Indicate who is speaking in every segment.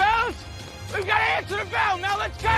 Speaker 1: fellas. We've got to answer the bell. Now let's go.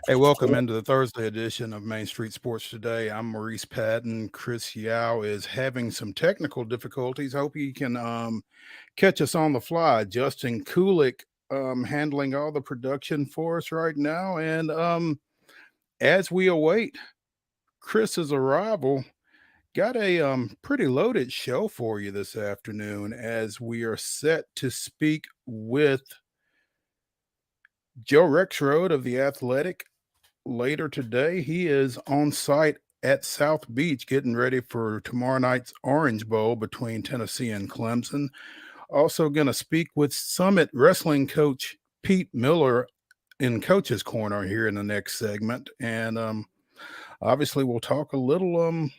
Speaker 2: Hey, welcome into the Thursday edition of Main Street Sports Today. I'm Maurice Patton. Chris Yao is having some technical difficulties. Hope he can catch us on the fly. Justin Kulik handling all the production for us right now. And as we await Chris's arrival, got a pretty loaded show for you this afternoon as we are set to speak with Joe Rexrode of The Athletic. Later today, he is on site at South Beach getting ready for tomorrow night's Orange Bowl between Tennessee and Clemson. Also going to speak with Summit Wrestling coach Pete Miller in Coach's Corner here in the next segment. And obviously we'll talk a little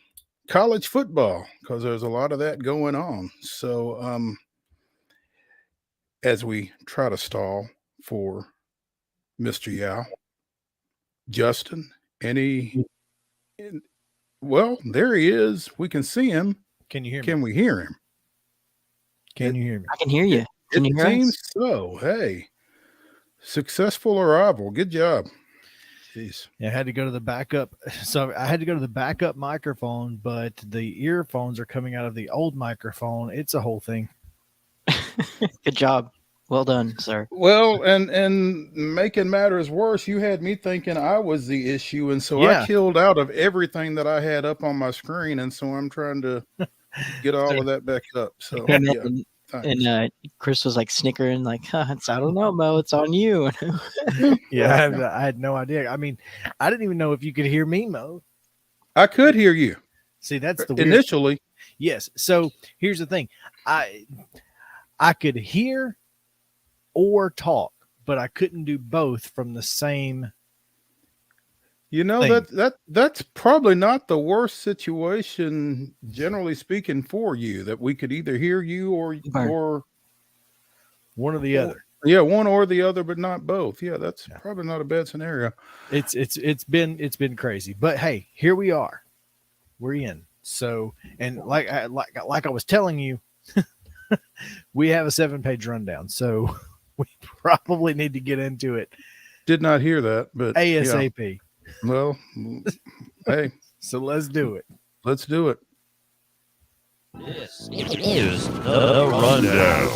Speaker 2: college football because there's a lot of that going on. So as we try to stall for Mr. Yao, Justin, well, there he is. We can see him.
Speaker 3: Can you hear me?
Speaker 2: Can we hear him?
Speaker 3: Can you hear me?
Speaker 4: I can hear you. Can you hear us?
Speaker 2: It seems so. Hey, successful arrival. Good job. Jeez.
Speaker 3: Yeah, I had to go to the backup. So I had to go to the backup microphone, but the earphones are coming out of the old microphone. It's a whole thing.
Speaker 4: Good job. Well done, sir.
Speaker 2: Well, and making matters worse, you had me thinking I was the issue, and so I killed out of everything that I had up on my screen, and so I'm trying to get all of that back up. So
Speaker 4: and Chris was like snickering, like, I don't know, Mo, it's on you.
Speaker 3: Yeah, I had no idea. I mean, I didn't even know if you could hear me, Mo.
Speaker 2: I could hear you.
Speaker 3: See, that's the weird
Speaker 2: initially.
Speaker 3: Yes. So here's the thing. I could hear or talk, but I couldn't do both from the same.
Speaker 2: You know, that's probably not the worst situation, generally speaking, for you, that we could either hear you or
Speaker 3: one or the other.
Speaker 2: Yeah, one or the other, but not both. Yeah, that's probably not a bad scenario.
Speaker 3: It's been crazy, but hey, here we are. We're in. So, and like I was telling you, we have a 7-page rundown. So we probably need to get into it.
Speaker 2: Did not hear that, but
Speaker 3: ASAP.
Speaker 2: Yeah. Well, hey.
Speaker 3: So let's do it.
Speaker 2: Let's do it.
Speaker 5: This is the Rundown.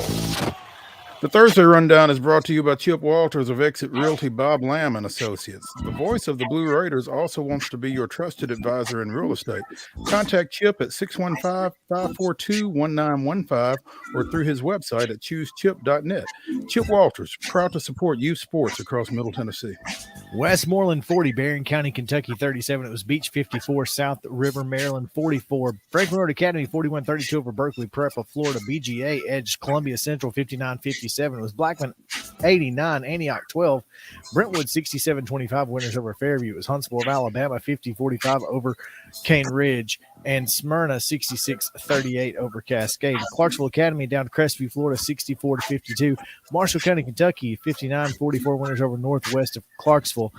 Speaker 2: The Thursday Rundown is brought to you by Chip Walters of Exit Realty, Bob Lamb and Associates. The voice of the Blue Raiders also wants to be your trusted advisor in real estate. Contact Chip at 615-542-1915 or through his website at choosechip.net. Chip Walters, proud to support youth sports across Middle Tennessee.
Speaker 3: Westmoreland 40, Barron County, Kentucky 37. It was Beach 54, South River, Maryland 44. Franklin Road Academy 41-32 over Berkeley Prep of Florida. BGA edged Columbia Central 59-56. 57. It was Blackman 89, Antioch 12, Brentwood 67-25 winners over Fairview. It was Huntsville of Alabama 50-45 over Cane Ridge, and Smyrna 66-38 over Cascade. Clarksville Academy down to Crestview, Florida 64-52. Marshall County, Kentucky 59-44 winners over Northwest of Clarksville.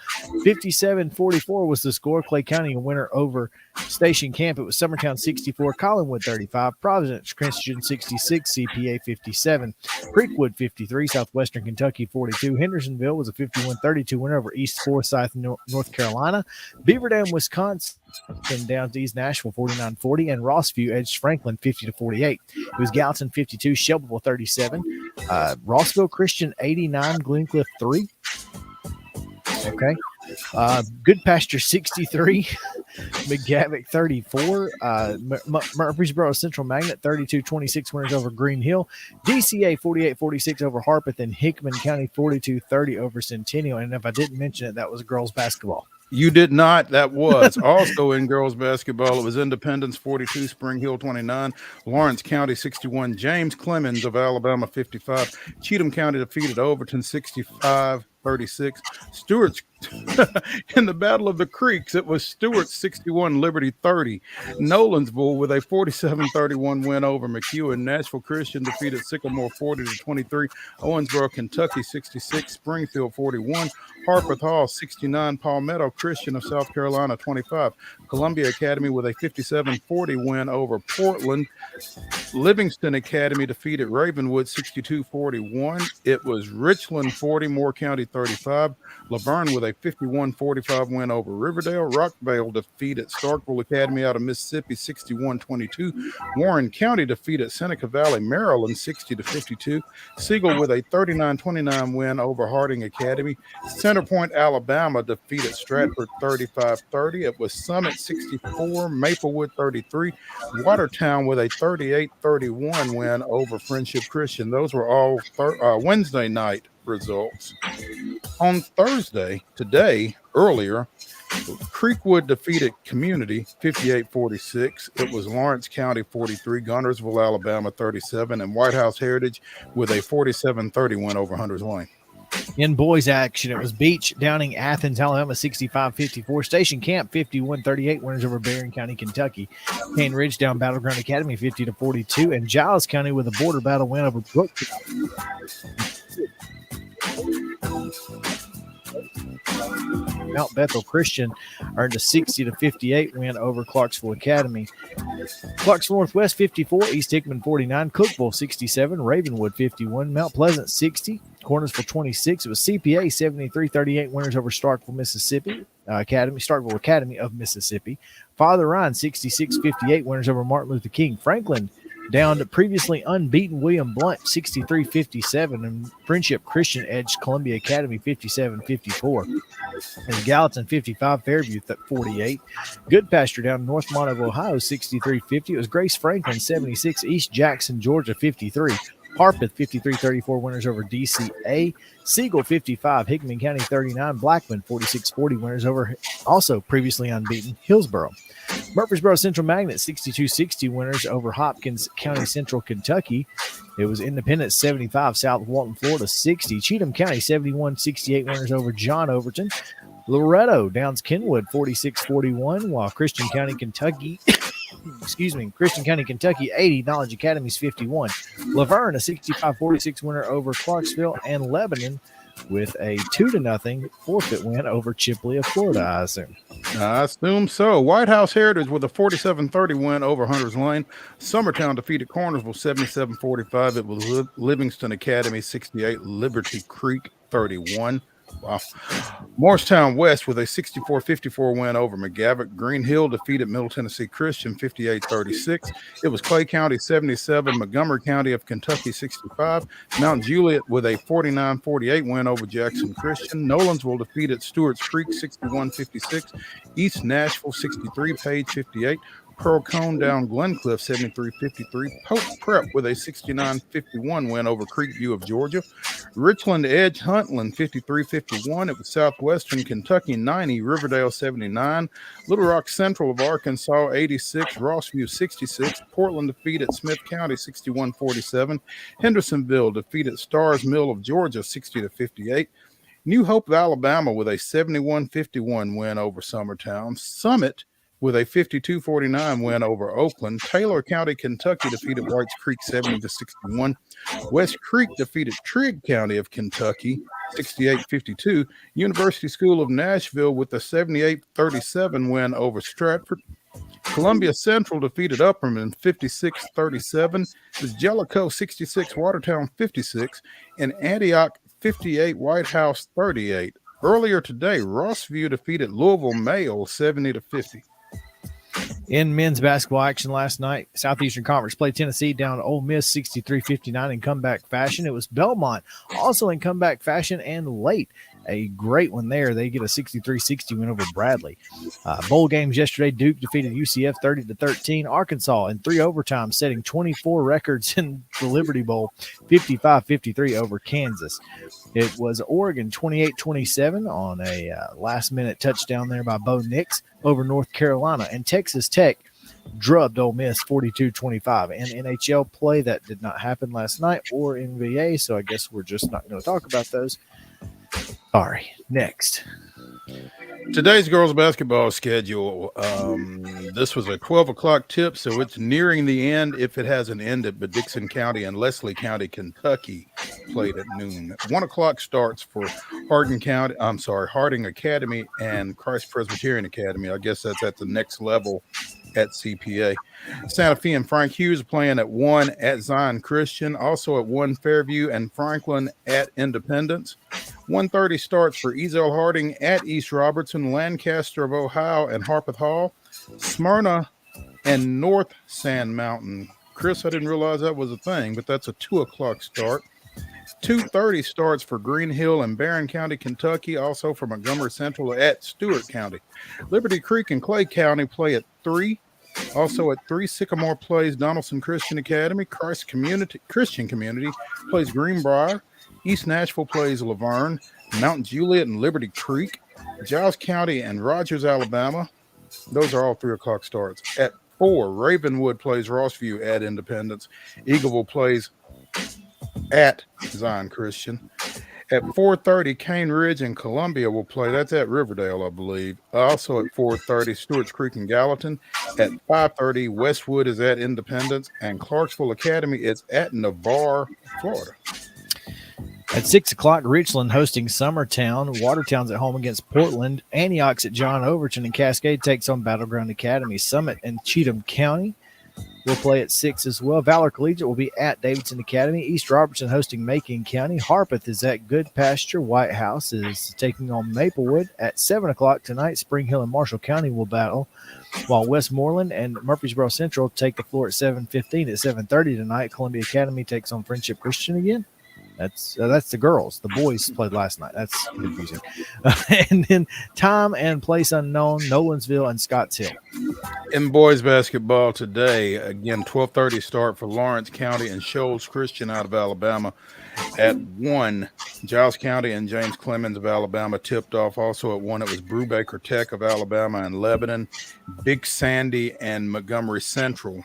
Speaker 3: 57-44 was the score. Clay County a winner over Station Camp. It was Summertown 64, Collinwood 35, Providence Christian 66, CPA 57, Creekwood 53, Southwestern Kentucky 42. Hendersonville was a 51-32 winner over East Forsyth, North Carolina. Beaver Dam, Wisconsin down to East Nashville 49-40, and Rossview edged Franklin 50-48. It was Gallatin 52, Shelbyville 37, Rossville Christian 89, Glencliff 3. Okay. Good Pasture 63, McGavick 34, Murfreesboro Central Magnet 32-26 winners over Green Hill, DCA 48-46 over Harpeth, and Hickman County 42-30 over Centennial. And if I didn't mention it, that was girls basketball.
Speaker 2: You did not. That was also in girls basketball. It was Independence 42, Spring Hill 29, Lawrence County 61, James Clemens of Alabama 55, Cheatham County defeated Overton 65-36. Stewart's in the Battle of the Creeks, it was Stewart 61, Liberty 30. Nolansville with a 47-31 win over McEwen. Nashville Christian defeated Sycamore 40-23. Owensboro, Kentucky 66, Springfield 41. Harpeth Hall 69, Palmetto Christian of South Carolina 25. Columbia Academy with a 57-40 win over Portland. Livingston Academy defeated Ravenwood 62-41. It was Richland 40, Moore County 35. Laverne with a 51-45 win over Riverdale. Rockvale defeated Starkville Academy out of Mississippi 61-22. Warren County defeated Seneca Valley, Maryland 60-52. Siegel with a 39-29 win over Harding Academy. Centerpoint, Alabama defeated Stratford 35-30. It was Summit 64, Maplewood 33. Watertown with a 38-31 win over Friendship Christian. Those were all Wednesday night results. On Thursday, today, earlier, Creekwood defeated Community 58-46. It was Lawrence County 43, Guntersville, Alabama 37, and White House Heritage with a 47-30 win over Hunters Lane.
Speaker 3: In boys action, it was Beach Downing Athens, Alabama 65-54. Station Camp 51-38 winners over Barron County, Kentucky. Cane Ridge down Battleground Academy 50-42, and Giles County with a border battle win over Brookfield. Mount Bethel Christian earned a 60-58 win over Clarksville Academy. Clarksville Northwest 54, East Hickman 49, Cookville 67, Ravenwood 51, Mount Pleasant 60, Cornersville 26. It was CPA 73-38 winners over Starkville, Mississippi. Starkville Academy of Mississippi. Father Ryan 66-58 winners over Martin Luther King. Franklin down to previously unbeaten William Blunt 63-57, and Friendship Christian edged Columbia Academy 57-54. And Gallatin 55, Fairview 48. Good Pasture down North Monroe, Ohio 63-50. It was Grace Franklin 76, East Jackson, Georgia 53. Harpeth 53-34 winners over DCA. Siegel 55, Hickman County 39, Blackman 46-40 winners over also previously unbeaten Hillsboro. Murfreesboro Central Magnet 62-60 winners over Hopkins County Central Kentucky. It was Independence 75, South Walton, Florida 60. Cheatham County 71-68 winners over John Overton. Loretto downs Kenwood 46-41, while Christian County Kentucky 80, Knowledge Academy's 51. Laverne a 65-46 winner over Clarksville, and Lebanon with a 2-0 forfeit win over Chipley of Florida, I assume.
Speaker 2: I assume so. White House Heritage with a 47-30 win over Hunters Lane. Summertown defeated Cornersville 77-45. It was Livingston Academy 68, Liberty Creek 31. Wow. Morristown West with a 64-54 win over McGavick. Green Hill defeated Middle Tennessee Christian 58-36. It was Clay County 77, Montgomery County of Kentucky 65. Mount Juliet with a 49-48 win over Jackson Christian. Nolansville defeated Stewart's Creek 61-56. East Nashville 63, Page 58. Pearl Cone down Glencliff 73-53. Pope Prep with a 69-51 win over Creekview of Georgia. Richland Edge Huntland 53-51. It was Southwestern Kentucky 90, Riverdale 79. Little Rock Central of Arkansas 86, Rossview 66. Portland defeated Smith County 61-47. Hendersonville defeated Stars Mill of Georgia 60-58. New Hope of Alabama with a 71-51 win over Summertown. Summit with a 52-49 win over Oakland. Taylor County, Kentucky defeated Whites Creek 70-61. West Creek defeated Trigg County of Kentucky 68-52. University School of Nashville with a 78-37 win over Stratford. Columbia Central defeated Upperman 56-37. It was Jellicoe 66, Watertown 56, and Antioch 58, White House 38. Earlier today, Rossview defeated Louisville Mayo 70-50.
Speaker 3: In men's basketball action last night, Southeastern Conference played Tennessee down Ole Miss 63-59 in comeback fashion. It was Belmont also in comeback fashion and late. A great one there. They get a 63-60 win over Bradley. Bowl games yesterday, Duke defeated UCF 30-13. Arkansas in 3 overtimes, setting 24 records in the Liberty Bowl, 55-53 over Kansas. It was Oregon 28-27 on a last-minute touchdown there by Bo Nix over North Carolina. And Texas Tech drubbed Ole Miss 42-25. And NHL play that did not happen last night or NBA, so I guess we're just not going to talk about those. Sorry. Next.
Speaker 2: Today's girls basketball schedule. This was a 12 o'clock tip, so it's nearing the end if it hasn't ended. But Dixon County and Leslie County, Kentucky played at noon. 1 o'clock starts for Harding Academy and Christ Presbyterian Academy. I guess that's at the next level at CPA. Santa Fe and Frank Hughes are playing at 1 at Zion Christian. Also at 1, Fairview and Franklin at Independence. 1:30 starts for Ezel Harding at East Robertson, Lancaster of Ohio and Harpeth Hall, Smyrna and North Sand Mountain. Chris, I didn't realize that was a thing, but that's a 2 o'clock start. 2:30 starts for Green Hill and Barron County, Kentucky, also for Montgomery Central at Stewart County. Liberty Creek and Clay County play at 3. Also at 3, Sycamore plays Donaldson Christian Academy. Christian Community plays Greenbrier. East Nashville plays Laverne. Mount Juliet and Liberty Creek. Giles County and Rogers, Alabama. Those are all 3 o'clock starts. At 4, Ravenwood plays Rossview at Independence. Eagleville plays at Zion Christian. At 4:30, Cane Ridge and Columbia will play. That's at Riverdale, I believe. Also at 4:30, Stewart's Creek and Gallatin. At 5:30, Westwood is at Independence, and Clarksville Academy is at Navarre, Florida.
Speaker 3: At 6 o'clock, Richland hosting Summertown. Watertown's at home against Portland. Antioch's at John Overton, and Cascade takes on Battleground Academy. Summit and Cheatham County will play at 6 as well. Valor Collegiate will be at Davidson Academy. East Robertson hosting Macon County. Harpeth is at Good Pasture. White House is taking on Maplewood. At 7 o'clock tonight, Spring Hill and Marshall County will battle, while Westmoreland and Murfreesboro Central take the floor at 7:15. At 7:30 tonight, Columbia Academy takes on Friendship Christian again. That's the girls. The boys played last night. That's confusing. And then time and place unknown, Nolansville and Scotts Hill.
Speaker 2: In boys basketball today, again, 12:30 start for Lawrence County and Shoals Christian out of Alabama. At 1, Giles County and James Clemens of Alabama tipped off. Also at 1, it was Brubaker Tech of Alabama and Lebanon. Big Sandy and Montgomery Central.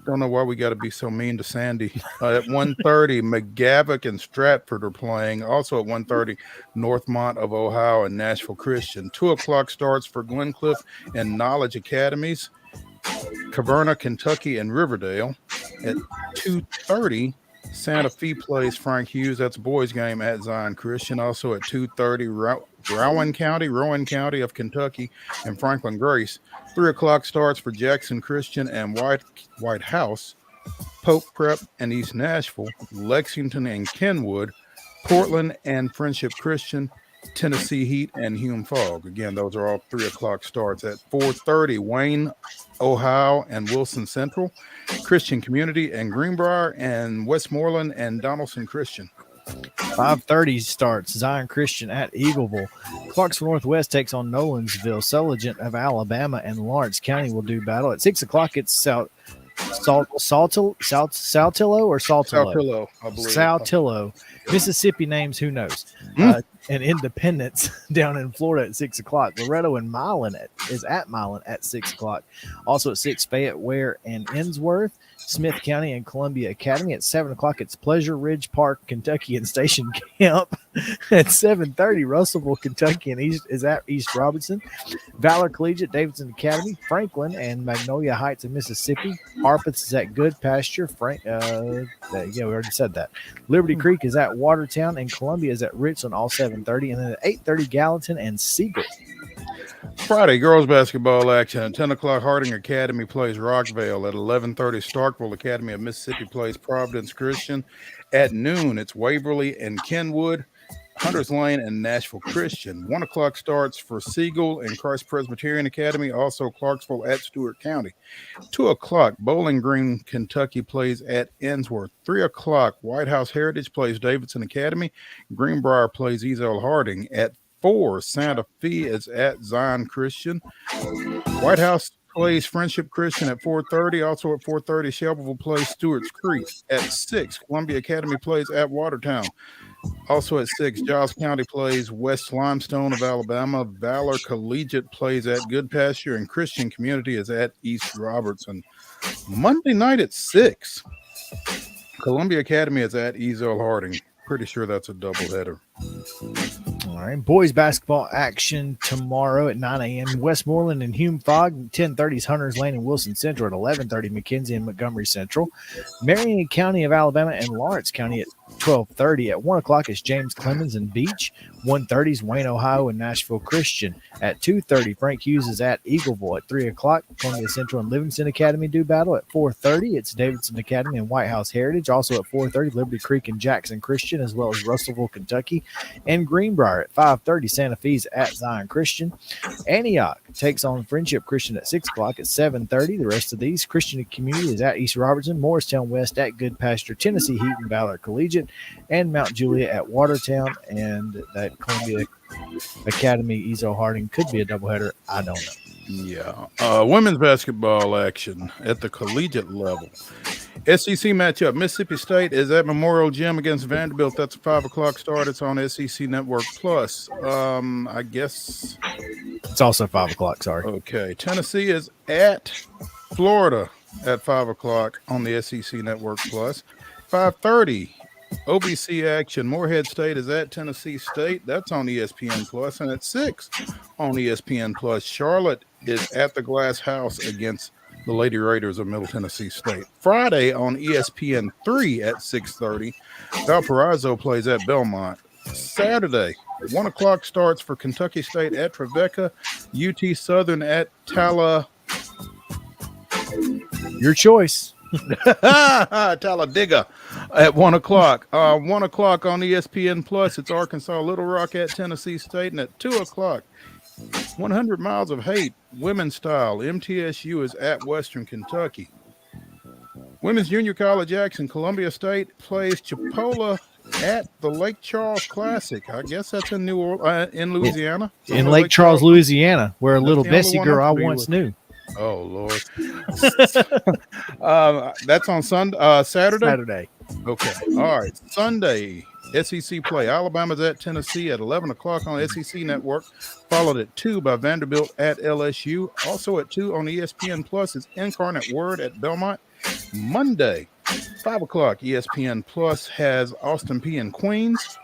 Speaker 2: Don't know why we got to be so mean to Sandy. At 1:30, McGavock and Stratford are playing. Also at 1:30, Northmont of Ohio and Nashville Christian. 2 o'clock starts for Glencliff and Knowledge Academies. Caverna, Kentucky, and Riverdale. At 2:30, Santa Fe plays Frank Hughes. That's a boys game at Zion Christian. Also at 2:30, Rowan County of Kentucky, and Franklin Grace. 3 o'clock starts for Jackson Christian and White House, Pope Prep and East Nashville, Lexington and Kenwood, Portland and Friendship Christian, Tennessee Heat and Hume Fogg. Again, those are all 3 o'clock starts. At 4:30, Wayne, Ohio and Wilson Central, Christian Community and Greenbrier, and Westmoreland and Donaldson Christian.
Speaker 3: 5:30 starts Zion Christian at Eagleville. Clarksville Northwest takes on Nolensville. Sulligent of Alabama and Lawrence County will do battle. At 6 o'clock, it's Saltillo or Saltillo?
Speaker 2: Saltillo, I believe.
Speaker 3: Saltillo. Mississippi names, who knows? And Independence down in Florida at 6 o'clock. Loretto and Milan is at Milan at 6 o'clock. Also at 6, Fayette, Ware, and Ensworth. Smith County and Columbia Academy. At 7 o'clock, it's Pleasure Ridge Park, Kentucky, and Station Camp. At 7:30, Russellville, Kentucky, and is at East Robertson. Valor Collegiate, Davidson Academy, Franklin, and Magnolia Heights in Mississippi. Harpeth is at Good Pasture. We already said that. Liberty Creek is at Watertown, and Columbia is at Richland, all 7:30. And then at 8:30, Gallatin and Siegel.
Speaker 2: Friday, girls basketball action. At 10 o'clock, Harding Academy plays Rockvale. At 11:30, Starkville Academy of Mississippi plays Providence Christian. At noon, it's Waverly and Kenwood, Hunters Lane and Nashville Christian. 1 o'clock starts for Siegel and Christ Presbyterian Academy, also Clarksville at Stewart County. 2 o'clock, Bowling Green, Kentucky plays at Ensworth. 3 o'clock, White House Heritage plays Davidson Academy. Greenbrier plays Ezel Harding. At 4, Santa Fe is at Zion Christian. White House plays Friendship Christian at 4:30. Also at 4:30, Shelbyville plays Stewart's Creek. At 6, Columbia Academy plays at Watertown. Also at 6, Giles County plays West Limestone of Alabama. Valor Collegiate plays at Good Pasture, and Christian Community is at East Robertson. Monday night at 6, Columbia Academy is at Ezel Harding. Pretty sure that's a doubleheader.
Speaker 3: All right. Boys basketball action tomorrow at 9 a.m. Westmoreland and Hume Fogg. 10:30 is Hunters Lane and Wilson Central. At 11:30, McKenzie and Montgomery Central. Marion County of Alabama and Lawrence County at 12:30. At 1 o'clock is James Clemens and Beach. 1:30 is Wayne, Ohio and Nashville Christian. At 2:30, Frank Hughes is at Eagleville. At 3 o'clock, Columbia Central and Livingston Academy do battle. At 4:30, it's Davidson Academy and White House Heritage. Also at 4:30, Liberty Creek and Jackson Christian, as well as Russellville, Kentucky, and Greenbrier. At 5:30, Santa Fe's at Zion Christian. Antioch takes on Friendship Christian at 6 o'clock. At 7:30, the rest of these Christian Community is at East Robertson. Morristown West at Good Pasture. Tennessee Heat and Valor Collegiate, and Mount Juliet at Watertown. And that Columbia Academy Ezel Harding could be a doubleheader. I don't know.
Speaker 2: Yeah. Women's basketball action at the collegiate level. SEC matchup. Mississippi State is at Memorial Gym against Vanderbilt. That's a 5 o'clock start. It's on SEC Network Plus. I guess
Speaker 3: it's also 5 o'clock. Sorry.
Speaker 2: Okay. Tennessee is at Florida at 5 o'clock on the SEC Network Plus. 5:30. OBC action. Morehead State is at Tennessee State. That's on ESPN Plus. And at 6 on ESPN Plus, Charlotte is at the Glass House against the Lady Raiders of Middle Tennessee State. Friday on ESPN 3 at 6:30, Valparaiso plays at Belmont. Saturday, 1 o'clock starts for Kentucky State at Trevecca, UT Southern at
Speaker 3: Your choice.
Speaker 2: Talladega at 1 o'clock. 1 o'clock on ESPN Plus, it's Arkansas Little Rock at Tennessee State. And at 2 o'clock, 100 Miles of Hate, women's style. MTSU is at Western Kentucky. Women's junior college action. Columbia State plays Chipola at the Lake Charles Classic. I guess that's in in Louisiana.
Speaker 3: In Lake Charles, Louisiana, where a little Bessie girl I once knew.
Speaker 2: Oh, Lord. That's on Saturday?
Speaker 3: Saturday.
Speaker 2: Okay. All right. Sunday, SEC play. Alabama's at Tennessee at 11 o'clock on SEC Network, followed at 2 by Vanderbilt at LSU. Also at 2 on ESPN Plus is Incarnate Word at Belmont. Monday, 5 o'clock, ESPN Plus has Austin Peay and Queens.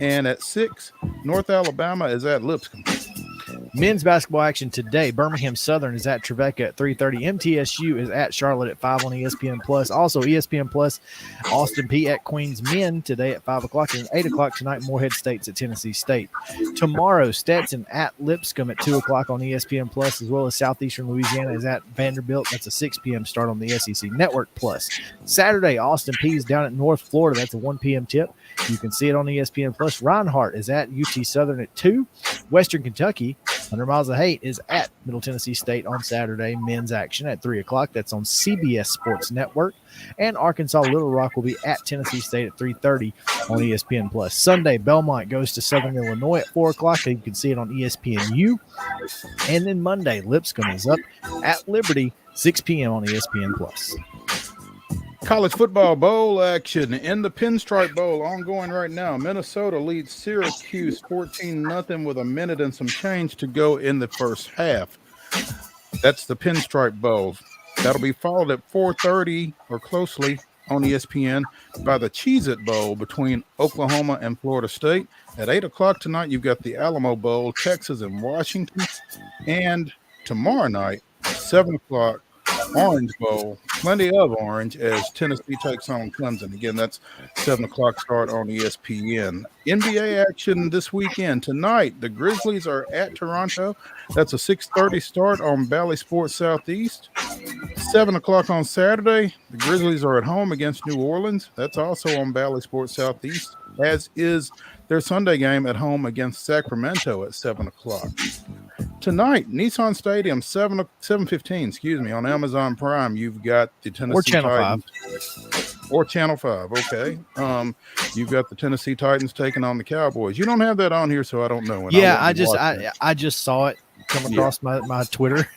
Speaker 2: And at 6, North Alabama is at Lipscomb.
Speaker 3: Men's basketball action today. Birmingham Southern is at Trevecca at 3:30. MTSU is at Charlotte at 5 on ESPN Plus. Also ESPN Plus, Austin Peay at Queens men today at 5 o'clock. And 8 o'clock tonight, Morehead State's at Tennessee State. Tomorrow, Stetson at Lipscomb at 2 o'clock on ESPN Plus, as well as Southeastern Louisiana is at Vanderbilt. That's a 6 p.m. start on the SEC Network Plus. Saturday, Austin Peay is down at North Florida. That's a 1 p.m. tip. You can see it on ESPN Plus. Reinhardt is at UT Southern at 2. Western Kentucky 100 Miles of Hate is at Middle Tennessee State on Saturday. Men's action at 3 o'clock. That's on CBS Sports Network. And Arkansas Little Rock will be at Tennessee State at 3:30 on ESPN+. Sunday, Belmont goes to Southern Illinois at 4 o'clock. You can see it on ESPNU. And then Monday, Lipscomb is up at Liberty, 6 p.m. on ESPN+.
Speaker 2: College football bowl action in the Pinstripe Bowl ongoing right now. Minnesota leads Syracuse 14-0 with a minute and some change to go in the first half. That's the Pinstripe Bowl. That'll be followed at 4:30 or closely on ESPN by the Cheez-It Bowl between Oklahoma and Florida State. At 8 o'clock tonight, you've got the Alamo Bowl, Texas and Washington. And tomorrow night, 7 o'clock, Orange Bowl, plenty of orange as Tennessee takes on Clemson. Again, that's 7 o'clock start on ESPN. NBA action this weekend. Tonight, the Grizzlies are at Toronto. That's a 6:30 start on Bally Sports Southeast. 7 o'clock on Saturday, the Grizzlies are at home against New Orleans. That's also on Bally Sports Southeast, as is their Sunday game at home against Sacramento at 7 o'clock. Tonight, Nissan Stadium, 7:15, on Amazon Prime. You've got the Tennessee
Speaker 3: or Channel
Speaker 2: Titans.
Speaker 3: 5.
Speaker 2: Or Channel 5, okay. You've got the Tennessee Titans taking on the Cowboys. You don't have that on here, so I don't know.
Speaker 3: Yeah, I just saw it come across my Twitter.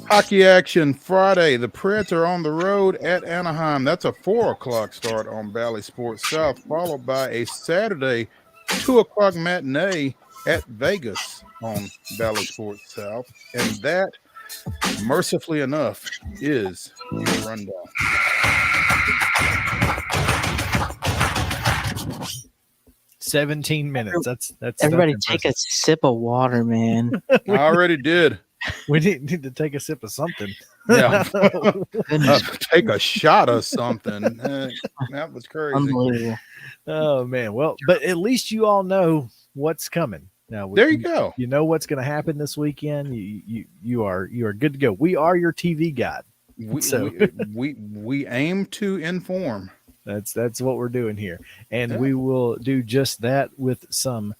Speaker 2: Hockey action Friday. The Preds are on the road at Anaheim. That's a 4 o'clock start on Bally Sports South, followed by a Saturday 2 o'clock matinee at Vegas on Bally Sports South. And that, mercifully enough, is your rundown.
Speaker 3: 17 minutes. That's
Speaker 4: Everybody
Speaker 3: that's
Speaker 4: take a sip of water, man.
Speaker 2: I already did.
Speaker 3: We need to take a sip of something.
Speaker 2: Yeah.
Speaker 4: Goodness.
Speaker 2: Take a shot of something. That was crazy.
Speaker 4: Unbelievable.
Speaker 3: Oh man. Well, but at least you all know what's coming. Now
Speaker 2: There you go.
Speaker 3: You know what's going to happen this weekend. You are good to go. We are your TV guide.
Speaker 2: We aim to inform.
Speaker 3: That's what we're doing here, and we will do just that with some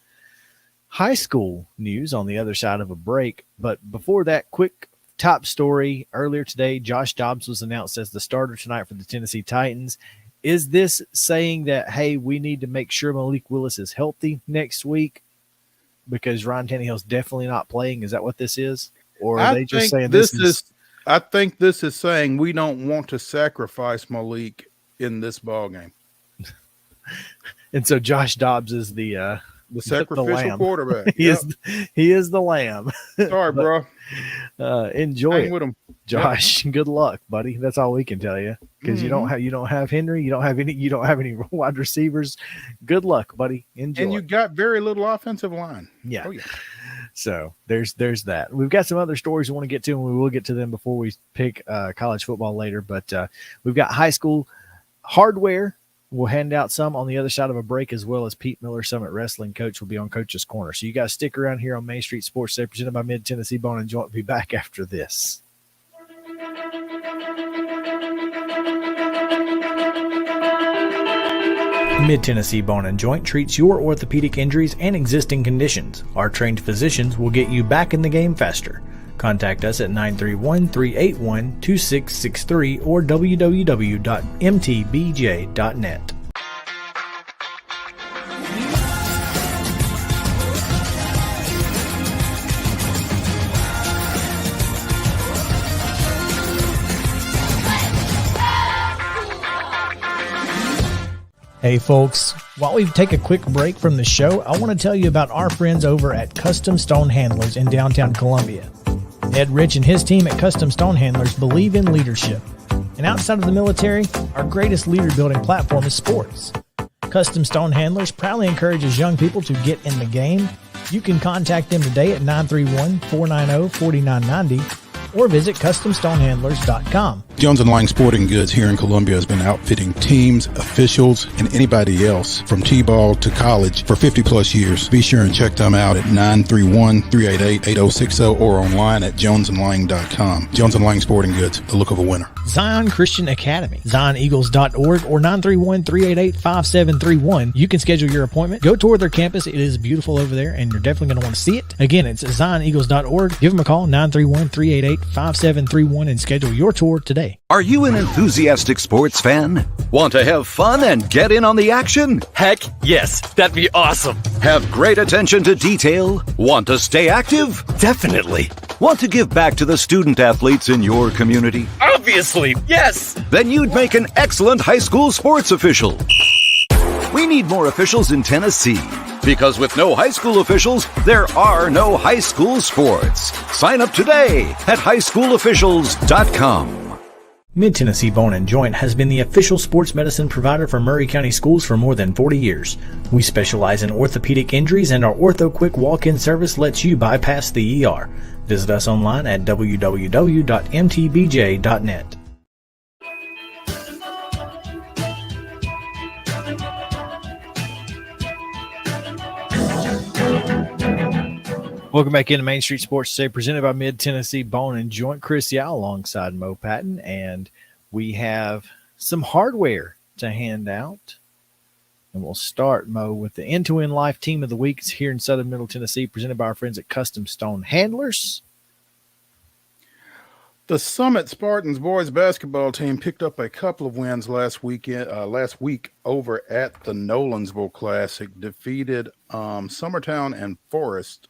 Speaker 3: high school news on the other side of a break. But before that, quick top story. Earlier today, Josh Dobbs was announced as the starter tonight for the Tennessee Titans. Is this saying that, hey, we need to make sure Malik Willis is healthy next week because Ryan Tannehill's definitely not playing? Is that what this is? Or are they just saying this is?
Speaker 2: I think this is saying we don't want to sacrifice Malik in this ball game.
Speaker 3: And so Josh Dobbs is the
Speaker 2: sacrificial quarterback.
Speaker 3: He is the lamb.
Speaker 2: Sorry, bro.
Speaker 3: Enjoy
Speaker 2: Hang with him,
Speaker 3: Josh. Good luck, buddy. That's all we can tell you, because you don't have Henry. You don't have any wide receivers. Good luck, buddy. Enjoy.
Speaker 2: And you got very little offensive line.
Speaker 3: Yeah.
Speaker 2: Oh, yeah.
Speaker 3: So there's that. We've got some other stories we want to get to, and we will get to them before we pick college football later. But we've got high school hardware. We'll hand out some on the other side of a break, as well as Pete Miller, Summit Wrestling coach, will be on Coach's Corner. So you guys stick around here on Main Street Sports, presented by Mid Tennessee Bone and Joint. We'll be back after this. Mid Tennessee Bone and Joint treats your orthopedic injuries and existing conditions. Our trained physicians will get you back in the game faster. Contact us at 931-381-2663 or www.mtbj.net. Hey folks, while we take a quick break from the show, I want to tell you about our friends over at Custom Stone Handlers in downtown Columbia. Ed Rich and his team at Custom Stone Handlers believe in leadership. And outside of the military, our greatest leader building platform is sports. Custom Stone Handlers proudly encourages young people to get in the game. You can contact them today at 931-490-4990
Speaker 6: or visit CustomStonehandlers.com.
Speaker 2: Jones & Lang Sporting Goods here in Columbia has been outfitting teams, officials, and anybody else from T-ball to college for 50-plus years. Be sure and check them out at 931-388-8060 or online at jonesandlang.com. Jones & Lang Sporting Goods, the look of a winner.
Speaker 6: Zion Christian Academy, ZionEagles.org or 931-388-5731. You can schedule your appointment. Go tour their campus. It is beautiful over there, and you're definitely going to want to see it. Again, it's ZionEagles.org. Give them a call, 931-388-5731, and schedule your tour today.
Speaker 7: Are you an enthusiastic sports fan? Want to have fun and get in on the action?
Speaker 8: Heck yes, that'd be awesome.
Speaker 7: Have great attention to detail? Want to stay active?
Speaker 8: Definitely.
Speaker 7: Want to give back to the student athletes in your community?
Speaker 8: Obviously, yes.
Speaker 7: Then you'd make an excellent high school sports official. We need more officials in Tennessee, because with no high school officials, there are no high school sports. Sign up today at highschoolofficials.com.
Speaker 6: Mid-Tennessee Bone and Joint has been the official sports medicine provider for Murray County Schools for more than 40 years. We specialize in orthopedic injuries, and our Ortho Quick walk-in service lets you bypass the ER. Visit us online at www.mtbj.net.
Speaker 3: Welcome back into Main Street Sports today, presented by Mid-Tennessee Bone and Joint. Chris Yao alongside Mo Patton, and we have some hardware to hand out. And we'll start, Mo, with the End-to-End Life Team of the Week. It's here in Southern Middle Tennessee, presented by our friends at Custom Stone Handlers.
Speaker 2: The Summit Spartans boys basketball team picked up a couple of wins last week over at the Nolensville Classic, defeated Summertown and Forest.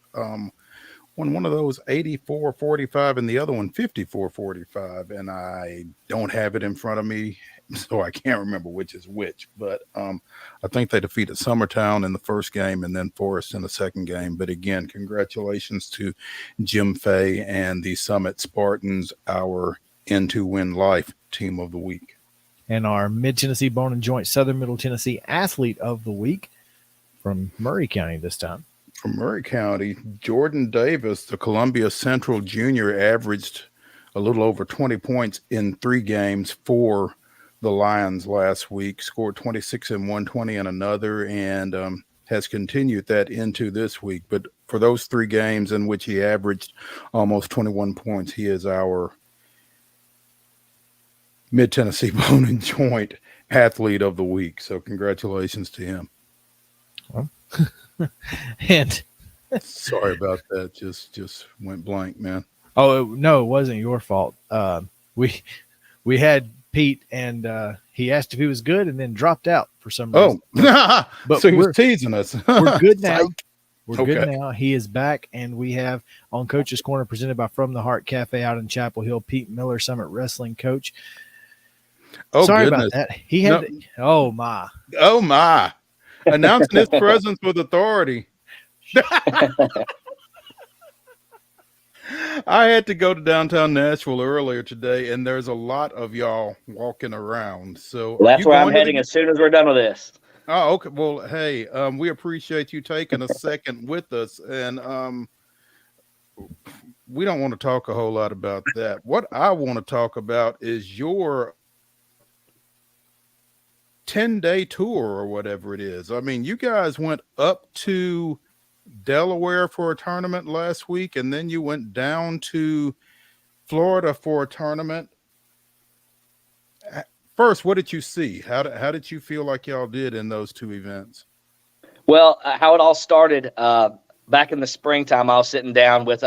Speaker 2: One of those 84-45 and the other one 54-45, and I don't have it in front of me, so I can't remember which is which, but I think they defeated Summertown in the first game and then Forest in the second game. But again, congratulations to Jim Fay and the Summit Spartans, our End-to-Win Life Team of the Week.
Speaker 3: And our Mid-Tennessee Bone and Joint Southern Middle Tennessee Athlete of the Week from Murray County this time.
Speaker 2: From Murray County, Jordan Davis, the Columbia Central junior, averaged a little over 20 points in 3 games for the Lions last week, scored 26 in one, 20 in another, and has continued that into this week. But for those 3 games in which he averaged almost 21 points, he is our Mid-Tennessee Bone and Joint Athlete of the Week. So congratulations to him.
Speaker 3: Well, and
Speaker 2: sorry about that. Just went blank, man.
Speaker 3: Oh no, it wasn't your fault. We had Pete, and he asked if he was good, and then dropped out for some reason.
Speaker 2: Oh,
Speaker 3: but
Speaker 2: so he was teasing us.
Speaker 3: We're good now. We're
Speaker 2: Okay.
Speaker 3: good now. He is back, and we have on Coach's Corner, presented by From the Heart Cafe out in Chapel Hill, Pete Miller, Summit Wrestling coach.
Speaker 2: Oh,
Speaker 3: sorry
Speaker 2: goodness.
Speaker 3: about that. He had. Oh my.
Speaker 2: Announcing his presence with authority. I had to go to downtown Nashville earlier today, and there's a lot of y'all walking around. So
Speaker 9: well, that's where I'm heading as soon as we're done with this.
Speaker 2: Oh, okay. Well, hey, we appreciate you taking a second with us, and we don't want to talk a whole lot about that. What I want to talk about is your 10-day tour or whatever it is. I mean, you guys went up to Delaware for a tournament last week, and then you went down to Florida for a tournament. First, what did you see? How did you feel like y'all did in those 2 events?
Speaker 9: Well, how it all started back in the springtime, I was sitting down with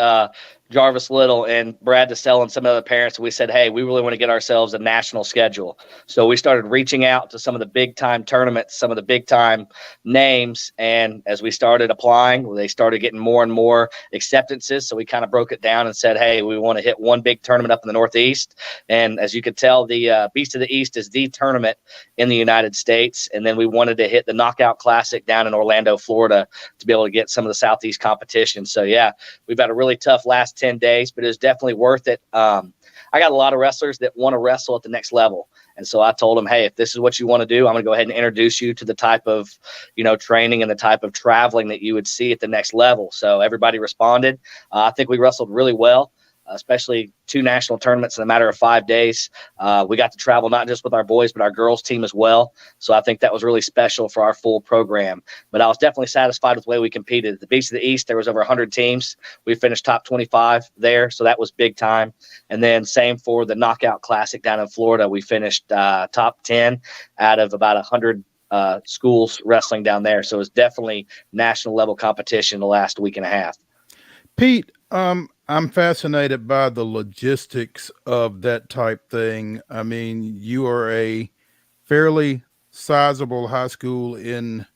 Speaker 9: Jarvis Little and Brad DeSell and some other parents. We said, hey, we really want to get ourselves a national schedule. So we started reaching out to some of the big time tournaments, some of the big time names. And as we started applying, they started getting more and more acceptances. So we kind of broke it down and said, hey, we want to hit one big tournament up in the Northeast. And as you could tell, the Beast of the East is the tournament in the United States. And then we wanted to hit the Knockout Classic down in Orlando, Florida, to be able to get some of the Southeast competition. So yeah, we've had a really tough last 10 days, but it was definitely worth it. I got a lot of wrestlers that want to wrestle at the next level. And so I told them, hey, if this is what you want to do, I'm going to go ahead and introduce you to the type of, training and the type of traveling that you would see at the next level. So everybody responded. I think we wrestled really well. especially 2 national tournaments in a matter of 5 days. We got to travel not just with our boys, but our girls team as well. So I think that was really special for our full program. But I was definitely satisfied with the way we competed. At the Beast of the East, there was over 100 teams. We finished top 25 there, so that was big time. And then same for the Knockout Classic down in Florida. We finished top 10 out of about 100 schools wrestling down there. So it was definitely national level competition the last week and a half.
Speaker 2: Pete, I'm fascinated by the logistics of that type thing. I mean, you are a fairly sizable high school in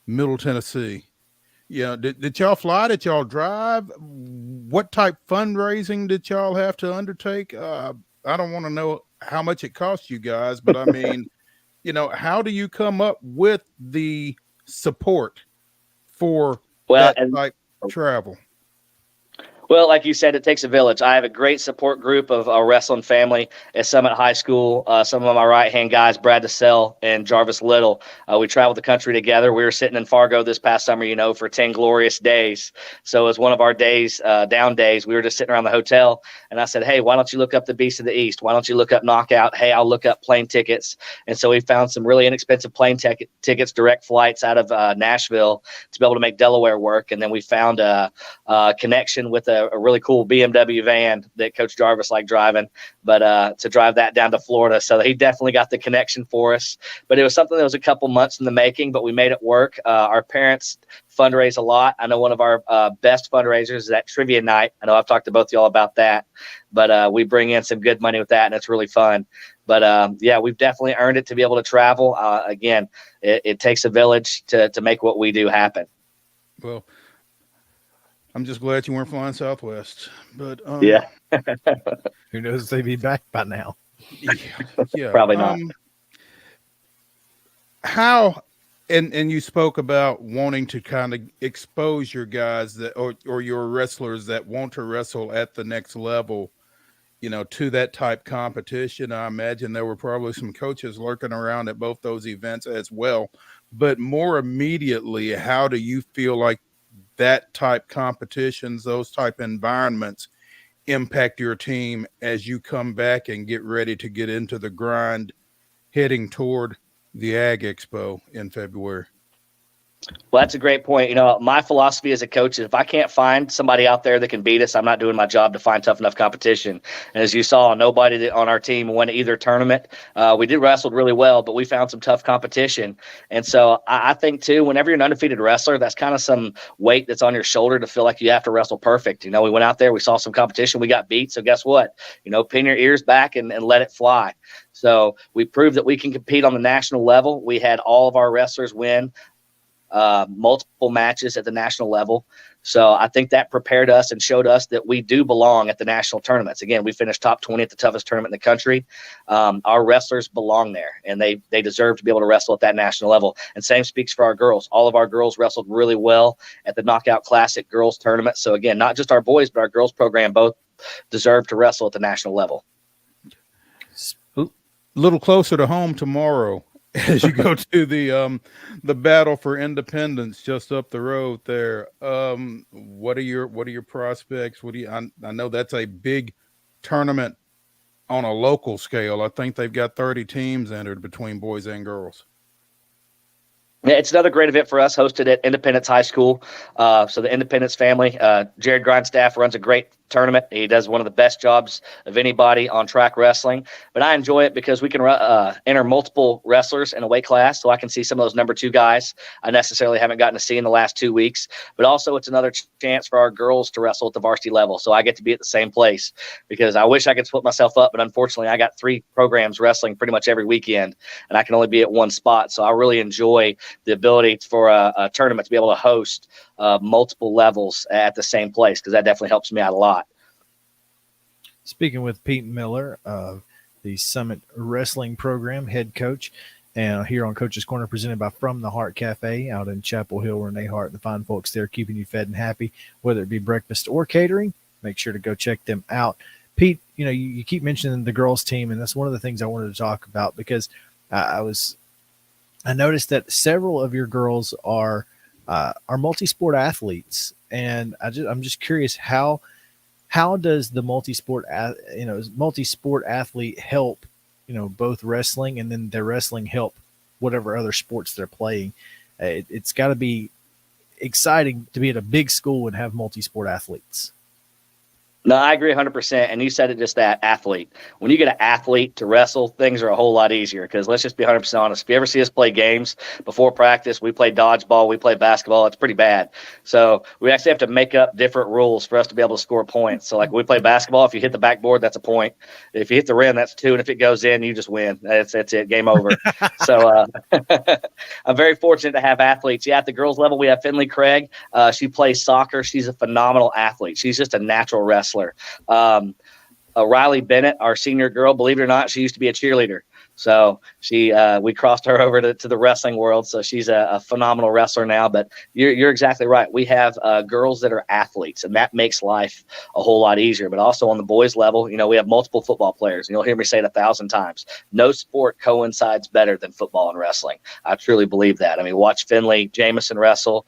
Speaker 2: Middle Tennessee. Did y'all fly? Did y'all drive? What type fundraising did y'all have to undertake? I don't want to know how much it cost you guys, but I mean, how do you come up with the support for that type of travel?
Speaker 9: Well, like you said, it takes a village. I have a great support group of a wrestling family at Summit High School. Some of my right-hand guys, Brad DeSell and Jarvis Little, we traveled the country together. We were sitting in Fargo this past summer, for 10 glorious days. So it was one of our days, down days. We were just sitting around the hotel, and I said, hey, why don't you look up the Beast of the East? Why don't you look up Knockout? Hey, I'll look up plane tickets. And so we found some really inexpensive plane tickets, direct flights out of Nashville to be able to make Delaware work. And then we found a connection with a really cool BMW van that Coach Jarvis liked driving, but to drive that down to Florida. So he definitely got the connection for us. But it was something that was a couple months in the making, but we made it work. Our parents fundraise a lot. I know one of our best fundraisers is that trivia night. I know I've talked to both of y'all about that, but we bring in some good money with that, and it's really fun. But yeah, we've definitely earned it to be able to travel. Again, it takes a village to make what we do happen.
Speaker 2: Well, I'm just glad you weren't flying Southwest, but
Speaker 9: yeah,
Speaker 3: who knows if they'd be back by now?
Speaker 2: Yeah,
Speaker 9: probably not.
Speaker 2: How, and you spoke about wanting to kind of expose your guys that, or your wrestlers that want to wrestle at the next level, to that type competition. I imagine there were probably some coaches lurking around at both those events as well. But more immediately, how do you feel like that type competitions, those type environments impact your team as you come back and get ready to get into the grind heading toward the Ag Expo in February?
Speaker 9: Well, that's a great point. My philosophy as a coach is if I can't find somebody out there that can beat us, I'm not doing my job to find tough enough competition. And as you saw, nobody on our team won either tournament. We did wrestle really well, but we found some tough competition. And so I think, too, whenever you're an undefeated wrestler, that's kind of some weight that's on your shoulder to feel like you have to wrestle perfect. We went out there, we saw some competition, we got beat. So guess what? Pin your ears back and let it fly. So we proved that we can compete on the national level. We had all of our wrestlers win multiple matches at the national level. So I think that prepared us and showed us that we do belong at the national tournaments. Again, we finished top 20 at the toughest tournament in the country. Our wrestlers belong there, and they deserve to be able to wrestle at that national level. And same speaks for our girls. All of our girls wrestled really well at the Knockout Classic girls tournament. So again, not just our boys, but our girls program both deserve to wrestle at the national level.
Speaker 2: A little closer to home tomorrow, as you go to the battle for independence just up the road there. What are your prospects? I know that's a big tournament on a local scale. I think they've got 30 teams entered between boys and girls.
Speaker 9: Yeah, it's another great event for us, hosted at Independence High School. So the Independence family, Jared Grindstaff runs a great tournament. He does one of the best jobs of anybody on track wrestling. But I enjoy it because we can enter multiple wrestlers in a weight class, so I can see some of those number 2 guys I necessarily haven't gotten to see in the last 2 weeks. But also it's another chance for our girls to wrestle at the varsity level, so I get to be at the same place, because I wish I could split myself up, but unfortunately I got 3 programs wrestling pretty much every weekend, and I can only be at one spot. So I really enjoy the ability for a tournament to be able to host multiple levels at the same place, because that definitely helps me out a lot.
Speaker 3: Speaking with Pete Miller of the Summit Wrestling Program, head coach, and here on Coach's Corner, presented by From the Heart Cafe out in Chapel Hill. Renee Hart and the fine folks there keeping you fed and happy, whether it be breakfast or catering. Make sure to go check them out. Pete, you keep mentioning the girls team, and that's one of the things I wanted to talk about, because I noticed that several of your girls are multi-sport athletes, and I'm just curious, how how does the multi-sport athlete help, both wrestling and then their wrestling help whatever other sports they're playing? It's got to be exciting to be at a big school and have multi-sport athletes.
Speaker 9: No, I agree 100%. And you said it just that, athlete. When you get an athlete to wrestle, things are a whole lot easier because let's just be 100% honest. If you ever see us play games before practice, we play dodgeball, we play basketball, it's pretty bad. So we actually have to make up different rules for us to be able to score points. So like we play basketball, if you hit the backboard, that's a point. If you hit the rim, that's 2. And if it goes in, you just win. That's it. Game over. So I'm very fortunate to have athletes. Yeah, at the girls level, we have Finley Craig. She plays soccer. She's a phenomenal athlete. She's just a natural wrestler. Riley Bennett, our senior girl, believe it or not, she used to be a cheerleader. So we crossed her over to the wrestling world. So she's a phenomenal wrestler now. But you're exactly right. We have girls that are athletes, and that makes life a whole lot easier. But also on the boys level, we have multiple football players. And you'll hear me say it 1,000 times. No sport coincides better than football and wrestling. I truly believe that. I mean, watch Finley Jamison wrestle.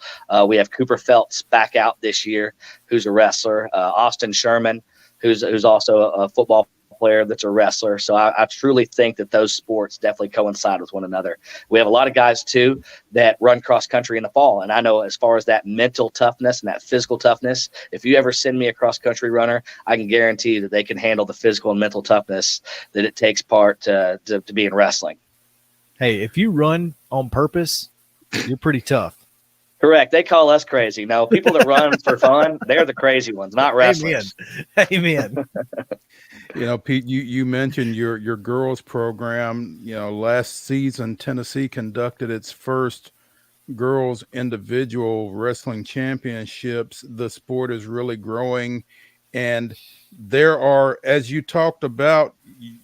Speaker 9: We have Cooper Phelps back out this year, who's a wrestler. Austin Sherman, who's also a football player that's a wrestler. So I truly think that those sports definitely coincide with one another. We have a lot of guys too that run cross country in the fall. And I know as far as that mental toughness and that physical toughness, if you ever send me a cross country runner, I can guarantee that they can handle the physical and mental toughness that it takes part to be in wrestling.
Speaker 3: Hey, if you run on purpose, you're pretty tough.
Speaker 9: Correct. They call us crazy. No, people that run for fun, they're the crazy ones, not wrestlers.
Speaker 3: Amen.
Speaker 2: Pete, you mentioned your girls program. Last season, Tennessee conducted its first girls individual wrestling championships. The sport is really growing. And there are, as you talked about,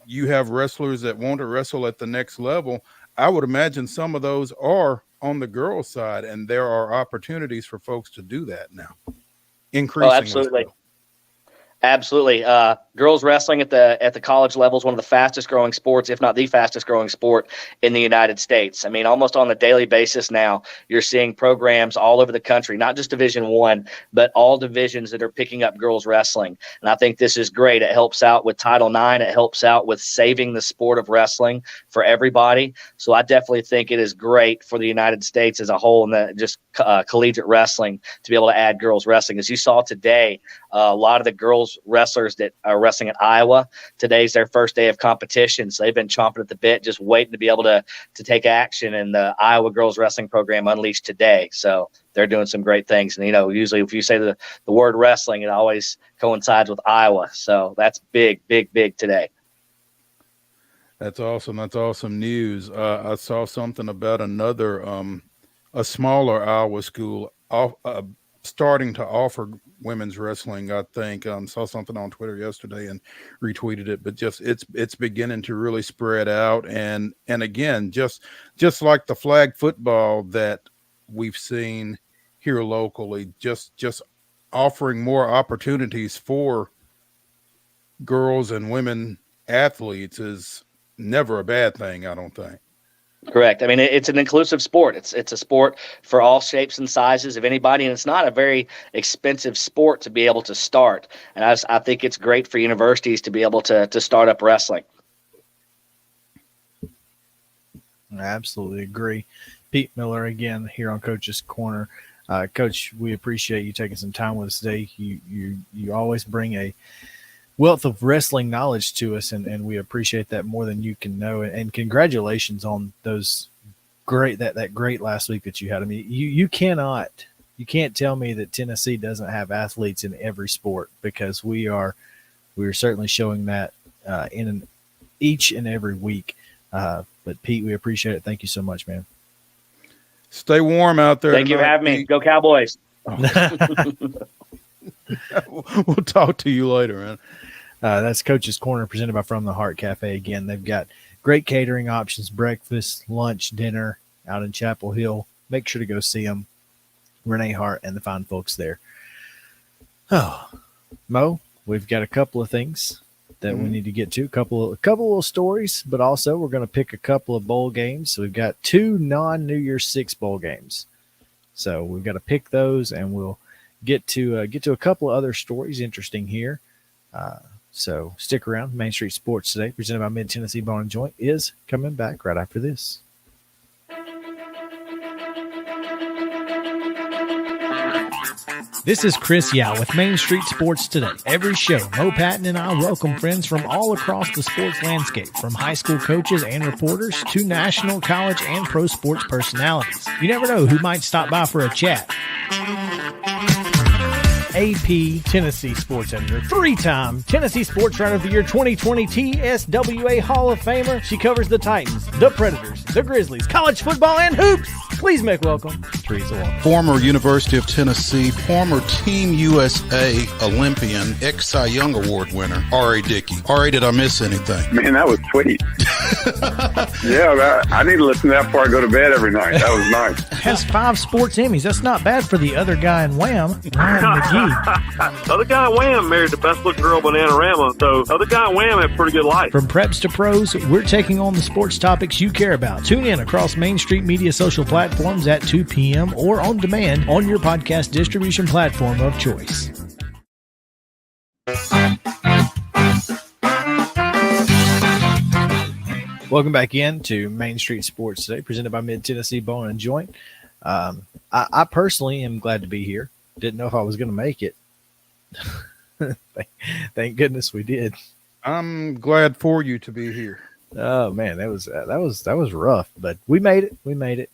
Speaker 2: you have wrestlers that want to wrestle at the next level. I would imagine some of those are on the girls' side, and there are opportunities for folks to do that now. Increasingly.
Speaker 9: Oh, absolutely. Absolutely. Girls wrestling at the college level is one of the fastest growing sports, if not the fastest growing sport in the United States. I mean, almost on a daily basis now, you're seeing programs all over the country, not just Division I, but all divisions that are picking up girls wrestling. And I think this is great. It helps out with Title IX. It helps out with saving the sport of wrestling for everybody. So I definitely think it is great for the United States as a whole and just collegiate wrestling to be able to add girls wrestling. As you saw today, a lot of the girls wrestlers that are wrestling at Iowa, today's their first day of competition. So they've been chomping at the bit, just waiting to be able to take action. And the Iowa girls wrestling program unleashed today. So they're doing some great things. And, usually if you say the word wrestling, it always coincides with Iowa. So that's big, big, big today.
Speaker 2: That's awesome. That's awesome news. I saw something about another, a smaller Iowa school starting to offer women's wrestling. I think saw something on Twitter yesterday and retweeted it, but just it's beginning to really spread out. And again, just like the flag football that we've seen here locally, just offering more opportunities for girls and women athletes is never a bad thing, I don't think.
Speaker 9: Correct. I mean, it's an inclusive sport. It's a sport for all shapes and sizes of anybody, and it's not a very expensive sport to be able to start. And I think it's great for universities to be able to start up wrestling.
Speaker 3: I absolutely agree. Pete Miller again here on Coach's Corner. Coach, we appreciate you taking some time with us today. You always bring a wealth of wrestling knowledge to us, and we appreciate that more than you can know. And congratulations on those great that great last week that you had. I mean, you can't tell me that Tennessee doesn't have athletes in every sport, because we are certainly showing that in each and every week. But Pete, we appreciate it. Thank you so much, man.
Speaker 2: Stay warm out there.
Speaker 9: Thank you for having me. Go Cowboys.
Speaker 2: We'll talk to you later, man.
Speaker 3: That's Coach's Corner presented by From the Heart Cafe. Again, they've got great catering options, breakfast, lunch, dinner out in Chapel Hill. Make sure to go see them. Renee Hart and the fine folks there. Oh, Mo, we've got a couple of things that we need to get to, a couple of stories, but also we're going to pick a couple of bowl games. So we've got 2 non-New Year's Six bowl games. So we've got to pick those, and we'll get to a couple of other stories interesting here. So stick around. Main Street Sports Today, presented by Mid Tennessee Bone and Joint, is coming back right after this. This is Chris Yao with Main Street Sports Today. Every show, Mo Patton and I welcome friends from all across the sports landscape, from high school coaches and reporters to national, college, and pro sports personalities. You never know who might stop by for a chat. AP Tennessee Sports Editor, three-time Tennessee Sports Writer of the Year 2020 TSWA Hall of Famer. She covers the Titans, the Predators, the Grizzlies, college football, and hoops. Please make welcome Teresa Walker.
Speaker 2: Former University of Tennessee, former Team USA Olympian, ex-Cy Young Award winner, R.A. Dickey. R.A., did I miss anything?
Speaker 10: Man, that was sweet. Yeah, I need to listen to that before I go to bed every night. That was nice.
Speaker 3: Has 5 sports Emmys. That's not bad for the other guy in Wham, Ryan McGee.
Speaker 11: The other guy in Wham married the best looking girl, Bananarama, so the other guy in Wham had a pretty good life.
Speaker 3: From preps to pros, we're taking on the sports topics you care about. Tune in across Main Street Media social platforms at 2 p.m. or on demand on your podcast distribution platform of choice. Welcome back in to Main Street Sports Today, presented by Mid Tennessee Bone and Joint. I personally am glad to be here. Didn't know if I was going to make it. Thank goodness we did.
Speaker 2: I'm glad for you to be here.
Speaker 3: Oh man, that was rough, but we made it. We made it.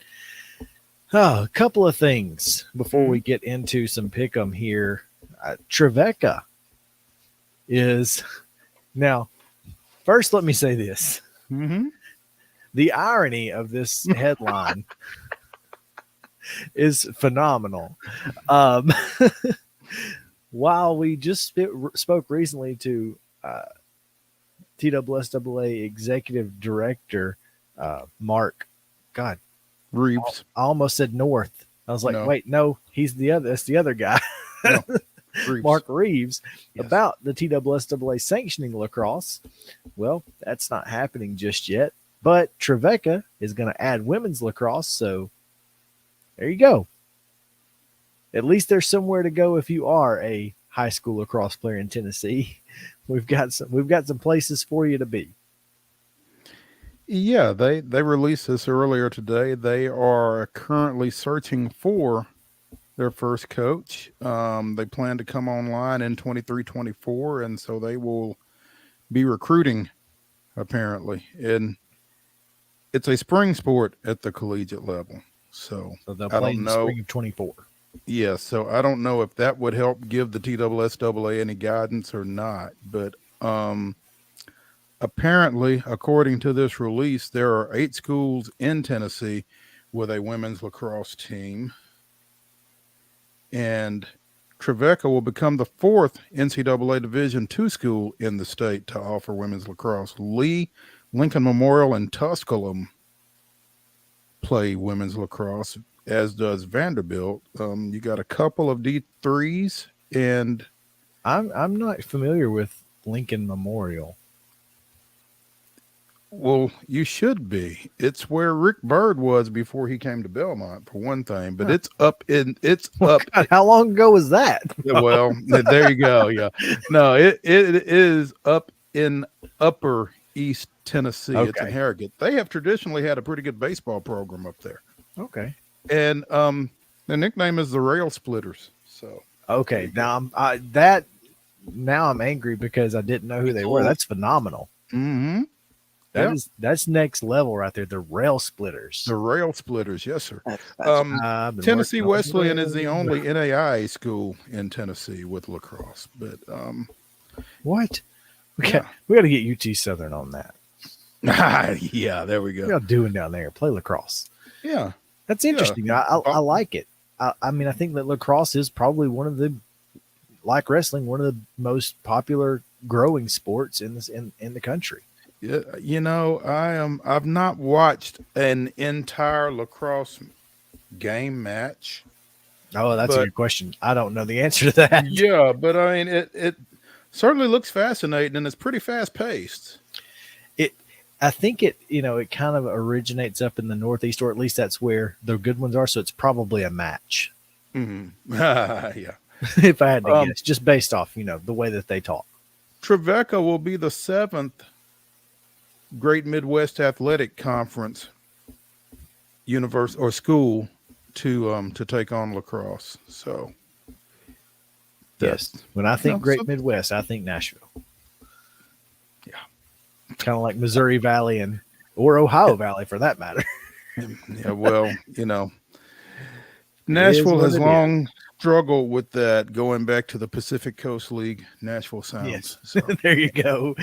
Speaker 3: Oh, a couple of things before we get into some pick'em here. Trevecca is now. First, let me say this.
Speaker 2: Mm-hmm.
Speaker 3: The irony of this headline is phenomenal. While we just spoke recently to TSSAA Executive Director Mark, God,
Speaker 2: Reeves.
Speaker 3: I almost said North. I was like,
Speaker 2: No.
Speaker 3: wait, no, he's the other. That's the other guy.
Speaker 2: No. Reeves.
Speaker 3: Mark Reeves,
Speaker 2: Yes.
Speaker 3: about the TSSAA sanctioning lacrosse. Well, that's not happening just yet, but Trevecca is going to add women's lacrosse. So there you go. At least there's somewhere to go if you are a high school lacrosse player in Tennessee. We've got some places for you to be.
Speaker 2: Yeah, they released this earlier today. They are currently searching for their first coach. They plan to come online in 23-24, and so they will be recruiting, apparently. And it's a spring sport at the collegiate level. So
Speaker 3: they'll
Speaker 2: I
Speaker 3: play
Speaker 2: don't
Speaker 3: in the
Speaker 2: know.
Speaker 3: spring of 24.
Speaker 2: Yeah, so I don't know if that would help give the TSSAA any guidance or not, but apparently, according to this release, there are 8 schools in Tennessee with a women's lacrosse team, and Trevecca will become the 4th NCAA Division II school in the state to offer women's lacrosse. Lee, Lincoln Memorial, and Tusculum play women's lacrosse, as does Vanderbilt. You got a couple of D3s, and
Speaker 3: I'm not familiar with Lincoln Memorial.
Speaker 2: Well, you should be. It's where Rick Byrd was before he came to Belmont, for one thing. But it's up.
Speaker 3: God, how long ago was that?
Speaker 2: Well, there you go. Yeah, no, it is up in Upper East Tennessee. It's in
Speaker 3: Okay.
Speaker 2: Harrogate. They have traditionally had a pretty good baseball program up there,
Speaker 3: Okay.
Speaker 2: and the nickname is the Rail Splitters. So
Speaker 3: Okay. Now I'm angry because I didn't know who they were. That's phenomenal.
Speaker 2: mm-hmm.
Speaker 3: That's next level right there. The Rail Splitters.
Speaker 2: The Rail Splitters, yes, sir.
Speaker 3: I've been
Speaker 2: Tennessee
Speaker 3: working on
Speaker 2: Wesleyan
Speaker 3: that.
Speaker 2: is the only NAIA school in Tennessee with lacrosse, but
Speaker 3: What? We got to get UT Southern on that.
Speaker 2: yeah, there we
Speaker 3: What
Speaker 2: go.
Speaker 3: y'all doing down there? Play lacrosse.
Speaker 2: Yeah,
Speaker 3: That's interesting. I like it. I mean, I think that lacrosse is probably one of the, like wrestling, one of the most popular growing sports in the country.
Speaker 2: yeah. You know, I've not watched an entire lacrosse game match.
Speaker 3: Oh, that's a
Speaker 2: But-
Speaker 3: good question. I don't know the answer to that.
Speaker 2: Yeah, but I mean, it certainly looks fascinating, and it's pretty fast paced.
Speaker 3: I think it kind of originates up in the Northeast, or at least that's where the good ones are. So it's probably a match.
Speaker 2: Mm-hmm. Yeah.
Speaker 3: If I had to guess, just based off, the way that they talk.
Speaker 2: Trevecca will be the 7th Great Midwest Athletic Conference universe or school to take on lacrosse. So
Speaker 3: yes, when I think Great Midwest, I think Nashville.
Speaker 2: Yeah,
Speaker 3: kind of like Missouri Valley or Ohio Valley for that matter.
Speaker 2: Yeah, well, Nashville has long struggled with that, going back to the Pacific Coast League. Nashville Sounds.
Speaker 3: Yes.
Speaker 2: So.
Speaker 3: There you go.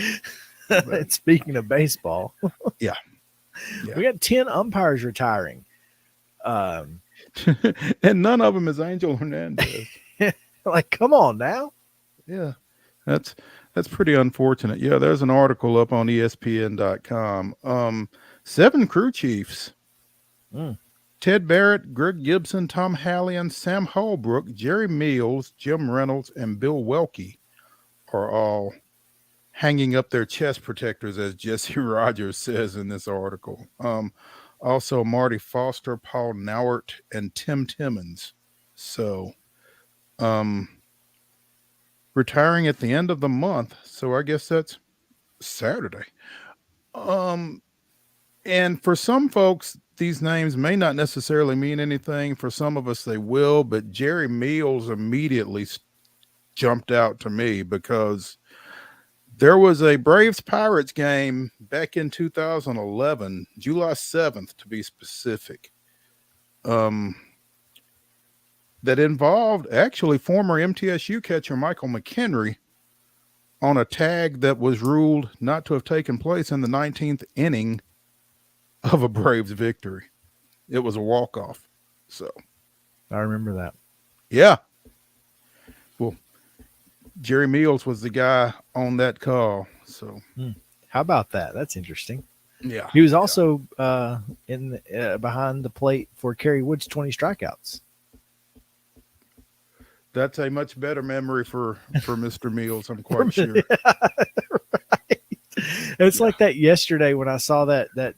Speaker 3: But, speaking of baseball,
Speaker 2: yeah,
Speaker 3: we got 10 umpires retiring.
Speaker 2: And none of them is Angel Hernandez.
Speaker 3: Like, come on now.
Speaker 2: Yeah, that's pretty unfortunate. Yeah, there's an article up on ESPN.com. 7 crew chiefs. Ted Barrett, Greg Gibson, Tom Hallion, Sam Holbrook, Jerry Meals, Jim Reynolds, and Bill Welke are all hanging up their chest protectors, as Jesse Rogers says in this article. Also Marty Foster, Paul Nauert, and Tim Timmons. So, retiring at the end of the month. So I guess that's Saturday. And for some folks, these names may not necessarily mean anything. For some of us, they will. But Jerry Meals immediately jumped out to me because there was a Braves-Pirates game back in 2011, July 7th to be specific, that involved actually former MTSU catcher Michael McHenry on a tag that was ruled not to have taken place in the 19th inning of a Braves victory. It was a walk-off. So
Speaker 3: I remember that.
Speaker 2: Yeah. Well, Jerry Meals was the guy on that call. So
Speaker 3: how about that? That's interesting.
Speaker 2: Yeah.
Speaker 3: He was also behind the plate for Kerry Wood's 20 strikeouts.
Speaker 2: That's a much better memory for Mr. Meals, I'm quite sure.
Speaker 3: Right. It's like that yesterday when I saw the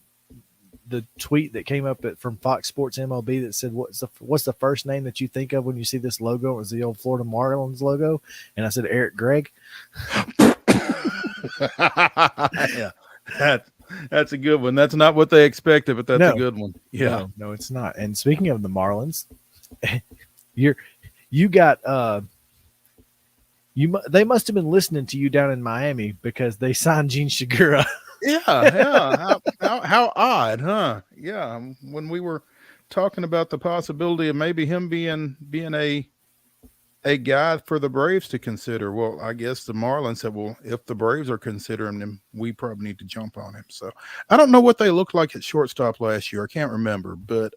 Speaker 3: tweet that came up from Fox Sports MLB that said, what's the first name that you think of when you see this logo? It was the old Florida Marlins logo. And I said, Eric Gregg.
Speaker 2: Yeah, that's a good one. That's not what they expected, but that's a good one. Yeah.
Speaker 3: No, it's not. And speaking of the Marlins, they must have been listening to you down in Miami because they signed Gene Shigura.
Speaker 2: Yeah. How odd, huh? Yeah. When we were talking about the possibility of maybe him being a guy for the Braves to consider. Well, I guess the Marlins said, well, if the Braves are considering him, we probably need to jump on him. So I don't know what they looked like at shortstop last year. I can't remember, but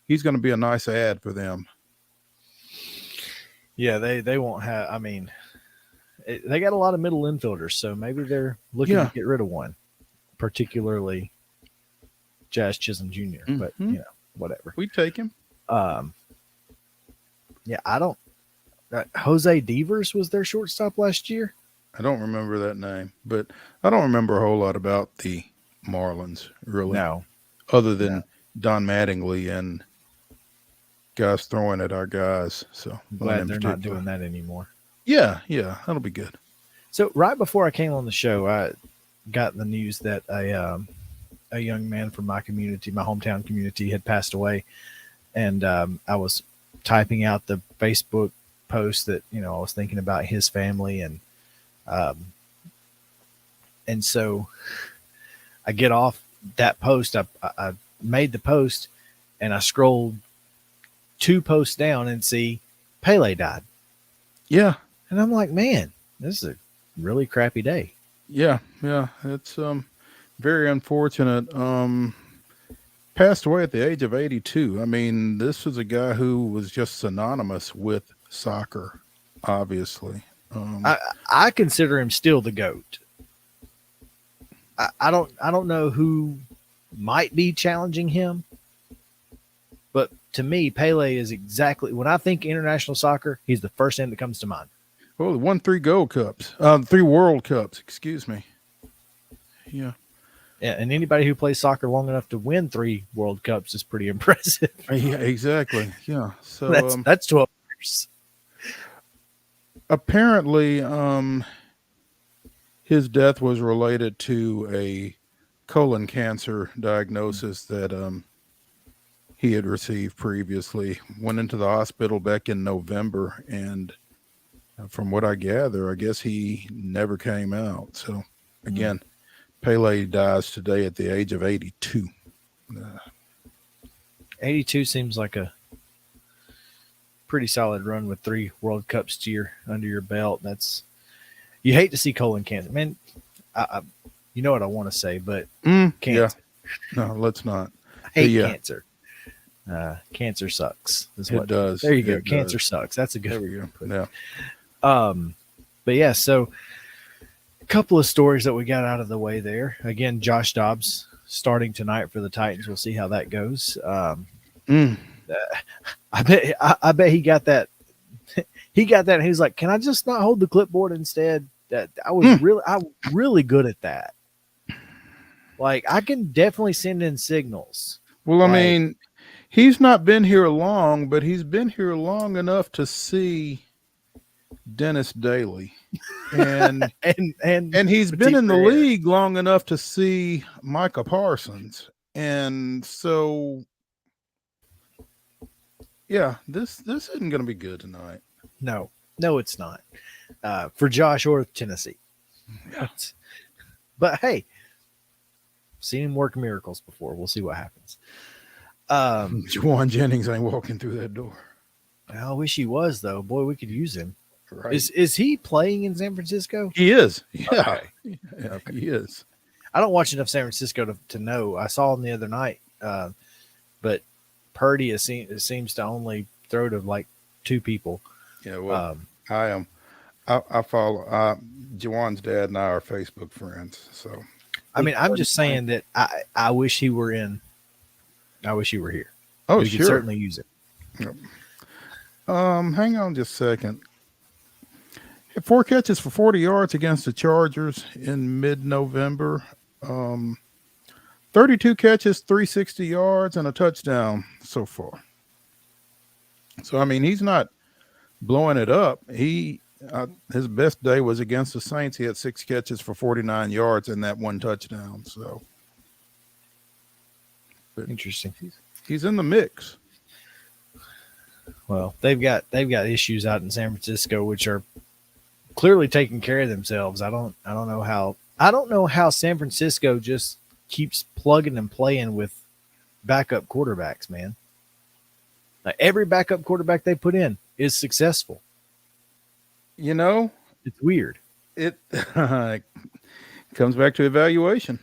Speaker 2: he's going to be a nice ad for them.
Speaker 3: Yeah, they won't have. I mean, they got a lot of middle infielders, so maybe they're looking to get rid of one, particularly Jazz Chisholm Jr. But whatever.
Speaker 2: We take him.
Speaker 3: Yeah, I don't. Jose Devers was their shortstop last year.
Speaker 2: I don't remember that name, but I don't remember a whole lot about the Marlins, really.
Speaker 3: No,
Speaker 2: other than Don Mattingly and guys throwing at our guys. So
Speaker 3: I'm glad they're not doing that anymore.
Speaker 2: Yeah, that'll be good.
Speaker 3: So right before I came on the show, I got the news that a young man from my community, my hometown community, had passed away, and I was typing out the Facebook post that I was thinking about his family, and so I get off that post. I made the post, and I scrolled 2 posts down and see Pele died.
Speaker 2: Yeah.
Speaker 3: And I'm like, man, this is a really crappy day.
Speaker 2: Yeah. It's very unfortunate. Passed away at the age of 82. I mean, this was a guy who was just synonymous with soccer, obviously.
Speaker 3: I consider him still the GOAT. I don't know who might be challenging him, but to me, Pele is exactly, when I think international soccer, he's the first name that comes to mind.
Speaker 2: Well, he won 3 Gold Cups, 3 World Cups, excuse me. Yeah.
Speaker 3: Yeah, and anybody who plays soccer long enough to win 3 World Cups is pretty impressive.
Speaker 2: Yeah, exactly. Yeah. So
Speaker 3: that's 12 years.
Speaker 2: Apparently, his death was related to a colon cancer diagnosis that he had received previously. Went into the hospital back in November, and from what I gather, I guess he never came out. So again, Pele dies today at the age of 82.
Speaker 3: 82 seems like a pretty solid run with 3 World Cups under your belt. You hate to see colon cancer, man. You know what I want to say, but cancer.
Speaker 2: Yeah. No, let's not.
Speaker 3: I hate cancer. Cancer sucks.
Speaker 2: It does.
Speaker 3: There you go.
Speaker 2: It
Speaker 3: Cancer
Speaker 2: does.
Speaker 3: sucks. That's a good.
Speaker 2: There we go.
Speaker 3: Yeah. But yeah, so a couple of stories that we got out of the way there. Again, Josh Dobbs starting tonight for the Titans. We'll see how that goes. I bet he got that. He got that. And he was like, "Can I just not hold the clipboard instead?" I was really good at that. Like, I can definitely send in signals.
Speaker 2: Well, I mean, he's not been here long, but he's been here long enough to see Dennis Daly, and and he's been in the league long enough to see Micah Parsons, and so yeah, this isn't going to be good tonight.
Speaker 3: No, it's not for Josh or Tennessee.
Speaker 2: Yeah.
Speaker 3: But hey, seen him work miracles before. We'll see what happens.
Speaker 2: Juwan Jennings ain't walking through that door.
Speaker 3: I wish he was, though. Boy, we could use him.
Speaker 2: Right.
Speaker 3: Is he playing in San Francisco?
Speaker 2: He is. Yeah,
Speaker 3: okay.
Speaker 2: Yeah, okay. He is.
Speaker 3: I don't watch enough San Francisco to know. I saw him the other night, but Purdy seems to only throw to like 2 people.
Speaker 2: Yeah, well, I follow Juwan's dad and I are Facebook friends. So,
Speaker 3: I mean, I'm just saying that I wish he were in. I wish he were here.
Speaker 2: Oh,
Speaker 3: we
Speaker 2: sure.
Speaker 3: could certainly use it.
Speaker 2: Yep. Hang on just a second. 4 catches for 40 yards against the Chargers in mid-November. 32 catches, 360 yards, and a touchdown so far. So, I mean, he's not blowing it up. His best day was against the Saints. He had 6 catches for 49 yards and that 1 touchdown. So, but
Speaker 3: interesting.
Speaker 2: He's in the mix.
Speaker 3: Well, they've got issues out in San Francisco which are clearly taking care of themselves. I don't know how San Francisco just keeps plugging and playing with backup quarterbacks, man. Like, every backup quarterback they put in is successful.
Speaker 2: You know,
Speaker 3: it's weird.
Speaker 2: It comes back to evaluation.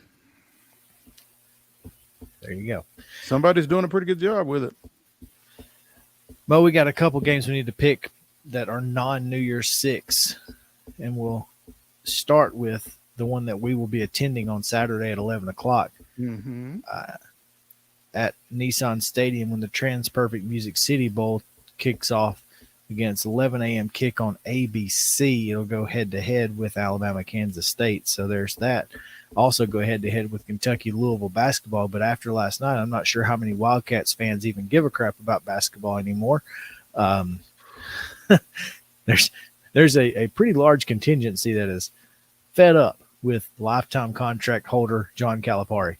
Speaker 3: There you go.
Speaker 2: Somebody's doing a pretty good job with it.
Speaker 3: Well, we got a couple games we need to pick that are non-New Year's 6, and we'll start with the one that we will be attending on Saturday at 11 o'clock at Nissan Stadium when the TransPerfect Music City Bowl kicks off against 11 a.m. kick on ABC. It'll go head-to-head with Alabama, Kansas State, so there's that. Also go head-to-head with Kentucky, Louisville basketball, but after last night, I'm not sure how many Wildcats fans even give a crap about basketball anymore. There's a pretty large contingency that is fed up with lifetime contract holder John Calipari.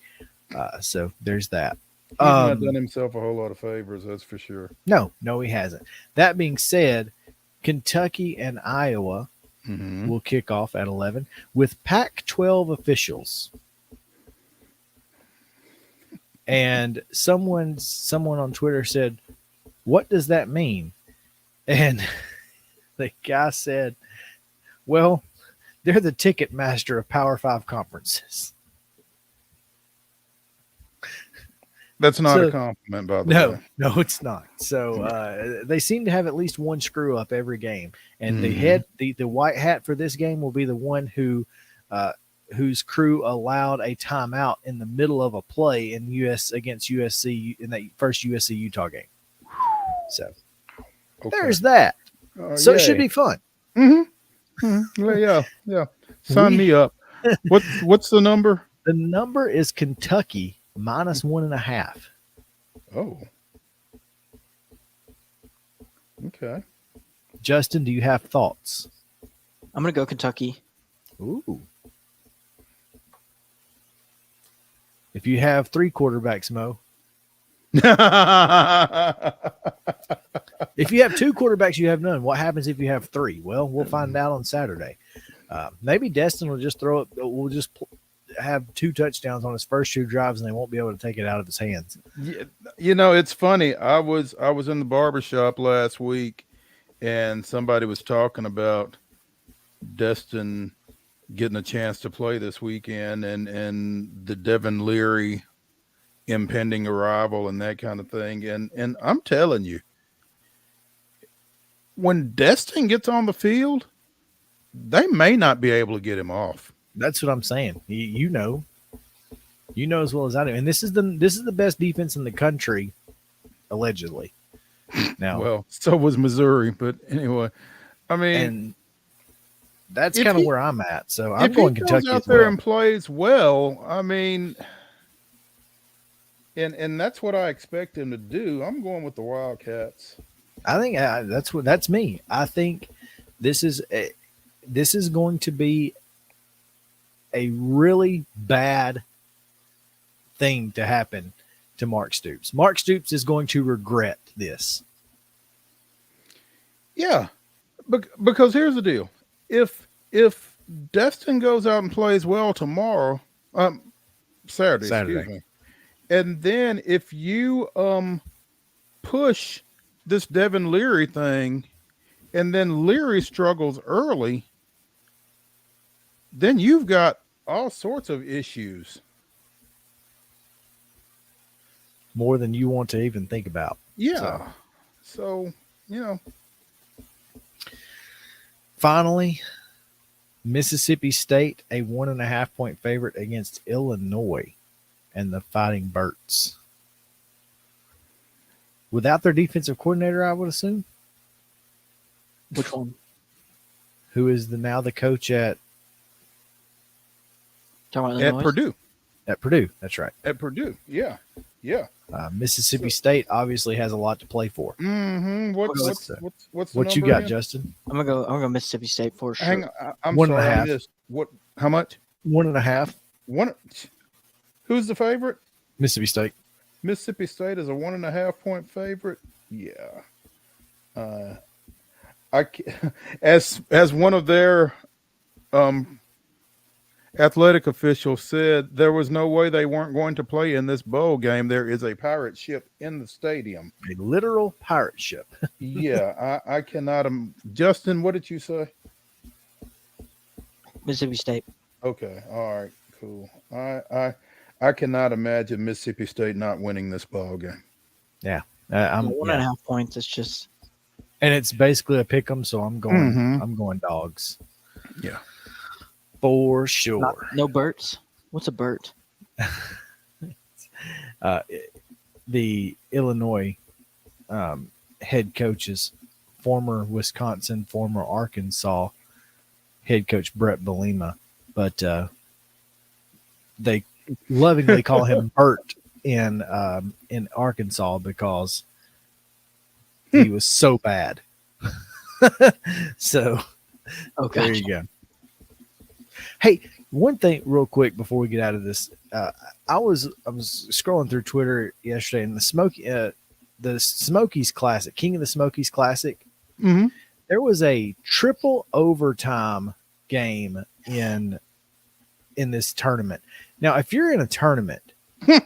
Speaker 3: So there's that.
Speaker 2: He's not done himself a whole lot of favors, that's for sure.
Speaker 3: No, he hasn't. That being said, Kentucky and Iowa will kick off at 11 with Pac-12 officials. And someone on Twitter said, "What does that mean?" And the guy said, "Well, they're the ticket master of Power 5 conferences."
Speaker 2: That's not a compliment, by the way.
Speaker 3: No, it's not. So they seem to have at least one screw up every game, and the white hat for this game will be the one whose crew allowed a timeout in the middle of a play against USC in that first USC Utah game. So there's that. So it should be fun.
Speaker 2: Yeah. Sign me up. What's the number?
Speaker 3: The number is Kentucky minus 1.5.
Speaker 2: Oh. Okay.
Speaker 3: Justin, do you have thoughts?
Speaker 4: I'm going to go Kentucky.
Speaker 3: Ooh. If you have 3 quarterbacks, Mo. If you have 2 quarterbacks, you have none. What happens if you have 3? Well, we'll find out on Saturday. Maybe Destin will just throw it. We'll just have 2 touchdowns on his first 2 drives, and they won't be able to take it out of his hands.
Speaker 2: Yeah, you know, it's funny. I was in the barbershop last week, and somebody was talking about Destin getting a chance to play this weekend, and the Devin Leary impending arrival and that kind of thing. And I'm telling you, when Destin gets on the field, they may not be able to get him off.
Speaker 3: That's what I'm saying. You know as well as I do. And this is the best defense in the country, allegedly. Now,
Speaker 2: well, so was Missouri, but anyway, I mean,
Speaker 3: and that's kind of where I'm at. So I'm going Kentucky
Speaker 2: goes out
Speaker 3: as
Speaker 2: there
Speaker 3: well.
Speaker 2: and plays well. I mean, and that's what I expect him to do. I'm going with the Wildcats.
Speaker 3: I think that's me. I think this is going to be a really bad thing to happen to Mark Stoops. Mark Stoops is going to regret this.
Speaker 2: Yeah, because here's the deal: if Destin goes out and plays well tomorrow, Saturday, excuse me, and then if you push this Devin Leary thing, and then Leary struggles early, then you've got all sorts of issues.
Speaker 3: More than you want to even think about.
Speaker 2: Yeah. So you know.
Speaker 3: Finally, Mississippi State, a 1.5 point favorite against Illinois and the Fighting Birds. Without their defensive coordinator, I would assume.
Speaker 4: Which one?
Speaker 3: Who is now the coach at
Speaker 2: Purdue.
Speaker 3: At Purdue, that's right.
Speaker 2: At Purdue, yeah.
Speaker 3: Mississippi State obviously has a lot to play for.
Speaker 2: Mm-hmm. What's
Speaker 3: what you got, Justin?
Speaker 4: I'm gonna go Mississippi State for sure.
Speaker 2: Hang on, I'm
Speaker 3: 1.5.
Speaker 2: What? How much?
Speaker 3: 1.5.
Speaker 2: One. Who's the favorite?
Speaker 3: Mississippi State.
Speaker 2: Mississippi State is a 1.5 point favorite. Yeah. As one of their athletic officials said, there was no way they weren't going to play in this bowl game. There is a pirate ship in the stadium.
Speaker 3: A literal pirate ship.
Speaker 2: Yeah, I cannot. Justin, what did you say?
Speaker 4: Mississippi State.
Speaker 2: Okay, all right, cool. I cannot imagine Mississippi State not winning this ball game.
Speaker 3: Yeah,
Speaker 4: I'm 1.5 points. It's just,
Speaker 3: and it's basically a pick 'em. So I'm going.
Speaker 2: Mm-hmm.
Speaker 3: I'm going dogs.
Speaker 2: Yeah.
Speaker 3: For sure.
Speaker 4: No Berts. What's a Bert?
Speaker 3: The Illinois head coaches, former Wisconsin, former Arkansas head coach Brett Bielema, but they lovingly call him Bert in Arkansas because he was so bad. So there you go. Hey, one thing real quick before we get out of this, I was scrolling through Twitter yesterday, and the Smokies Classic, King of the Smokies Classic,
Speaker 2: mm-hmm.
Speaker 3: There was a triple overtime game in this tournament. Now, if you're in a tournament,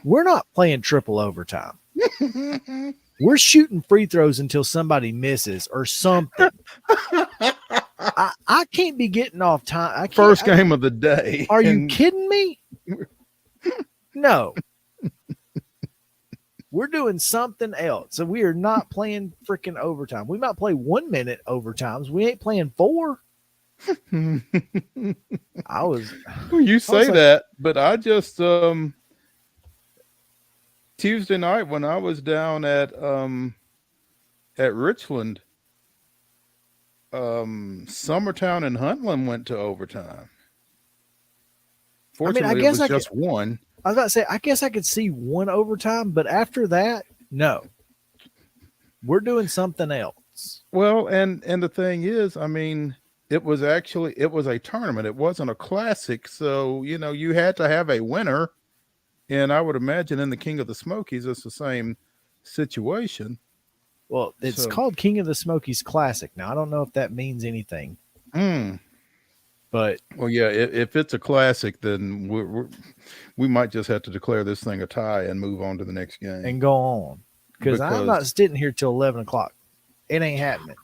Speaker 3: we're not playing triple overtime. We're shooting free throws until somebody misses or something. I can't be getting off time.
Speaker 2: First game of the day.
Speaker 3: Are you kidding me? No. We're doing something else. So we are not playing freaking overtime. We might play 1 minute overtimes. We ain't playing 4.
Speaker 2: You say that, but I just Tuesday night when I was down at Richland, Summertown and Huntland went to overtime. Fortunately, it was just one.
Speaker 3: I was about to say, I guess I could see one overtime, but after that, no. We're doing something else.
Speaker 2: Well, and the thing is, I mean, it was a tournament. It wasn't a classic. So, you had to have a winner And I would imagine in the King of the Smokies, it's the same situation.
Speaker 3: Well, it's
Speaker 2: So-
Speaker 3: called King of the Smokies Classic. Now, I don't know if that means anything, but
Speaker 2: Well, yeah, if it's a classic, then we might just have to declare this thing a tie and move on to the next game.
Speaker 3: and go on because I'm not sitting here till 11 o'clock. It ain't happening.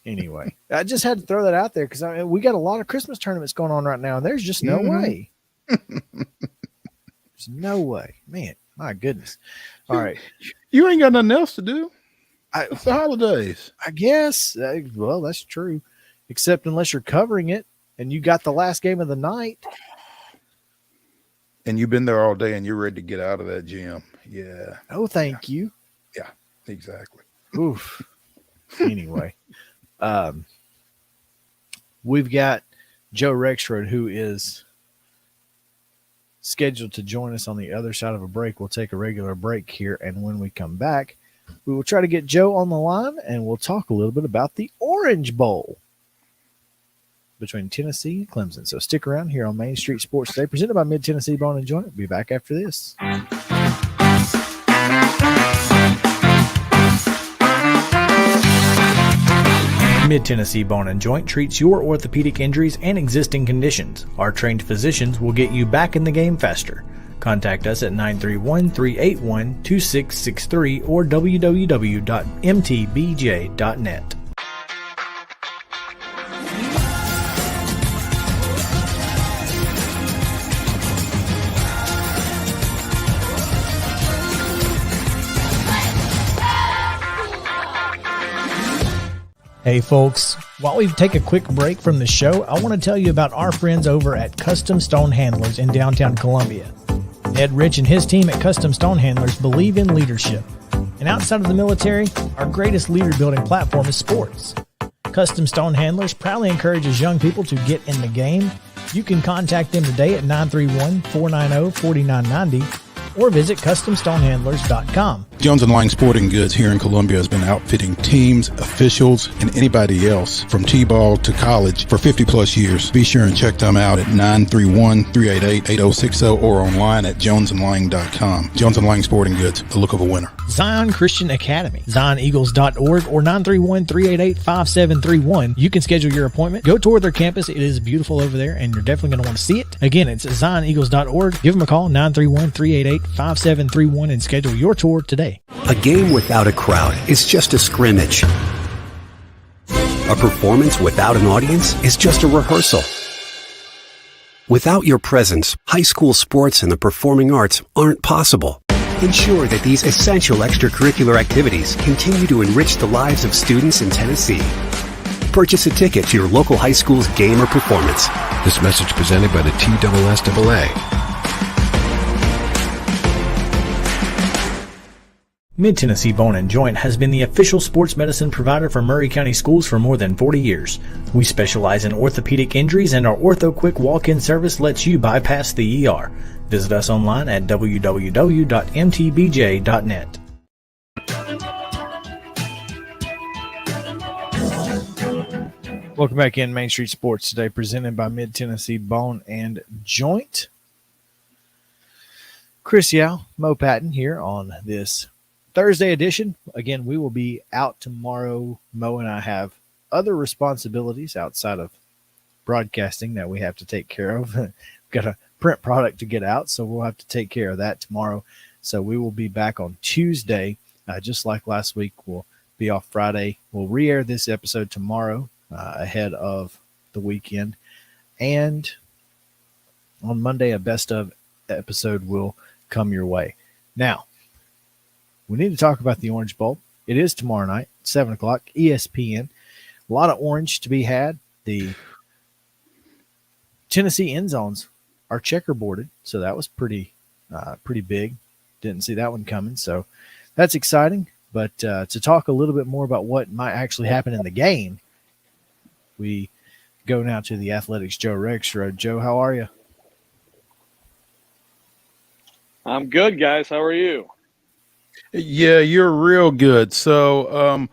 Speaker 3: Anyway, I just had to throw that out there because we got a lot of Christmas tournaments going on right now, and there's just no way. There's no way, man. My goodness. All right,
Speaker 2: You ain't got nothing else to do. It's the holidays.
Speaker 3: I guess. Well, that's true, except unless you're covering it and you got the last game of the night.
Speaker 2: And you've been there all day and you're ready to get out of that gym. Yeah.
Speaker 3: Oh, thank you.
Speaker 2: Yeah, exactly.
Speaker 3: Oof. Anyway, we've got Joe Rexrode, who is scheduled to join us on the other side of a break. We'll take a regular break here, and when we come back, we will try to get Joe on the line, and we'll talk a little bit about the Orange Bowl between Tennessee and Clemson. So stick around here on Main Street Sports Today, presented by Mid-Tennessee Bone and Joint. We'll be back after this.
Speaker 6: Mid-Tennessee Bone and Joint treats your orthopedic injuries and existing conditions. Our trained physicians will get you back in the game faster. Contact us at 931-381-2663 or www.mtbj.net. Hey folks, while we take a quick break from the show, I want to tell you about our friends over at Custom Stone Handlers in downtown Columbia. Ed Rich and his team at Custom Stone Handlers believe in leadership. And outside of the military, our greatest leader building platform is sports. Custom Stone Handlers proudly encourages young people to get in the game. You can contact them today at 931-490-4990 or visit CustomStonehandlers.com.
Speaker 2: Jones & Lang Sporting Goods here in Columbia has been outfitting teams, officials, and anybody else from T-ball to college for 50 plus years. Be sure and check them out at 931-388-8060 or online at jonesandlang.com. Jones & Lang Sporting Goods, the look of a winner.
Speaker 6: Zion Christian Academy, ZionEagles.org or 931-388-5731. You can schedule your appointment. Go tour their campus. It is beautiful over there, and you're definitely going to want to see it. Again, it's ZionEagles.org. Give them a call, 931-388-5731, and schedule your tour today.
Speaker 12: A game without a crowd is just a scrimmage. A performance without an audience is just a rehearsal. Without your presence, high school sports and the performing arts aren't possible. Ensure that these essential extracurricular activities continue to enrich the lives of students in Tennessee. Purchase a ticket to your local high school's game or performance.
Speaker 13: This message presented by the TSSAA.
Speaker 6: Mid-Tennessee Bone and Joint has been the official sports medicine provider for Maury County Schools for more than 40 years. We specialize in orthopedic injuries, and our Ortho Quick walk-in service lets you bypass the ER. Visit us online at www.mtbj.net.
Speaker 3: Welcome back in Main Street Sports Today, presented by Mid-Tennessee Bone and Joint. Chris Yao, Mo Patton here on this Thursday edition. Again, we will be out tomorrow. Mo and I have other responsibilities outside of broadcasting that we have to take care of. We've got a print product to get out, so we'll have to take care of that tomorrow. So we will be back on Tuesday, just like last week. We'll be off Friday. We'll re-air this episode tomorrow ahead of the weekend. And on Monday, a best of episode will come your way. Now, we need to talk about the Orange Bowl. It is tomorrow night, 7 o'clock, ESPN. A lot of orange to be had. The Tennessee end zones are checkerboarded, so that was pretty big. Didn't see that one coming, so that's exciting. But to talk a little bit more about what might actually happen in the game, we go now to the Athletics' Joe Rexrode. Joe, how are you?
Speaker 11: I'm good, guys. How are you?
Speaker 2: Yeah, you're real good. So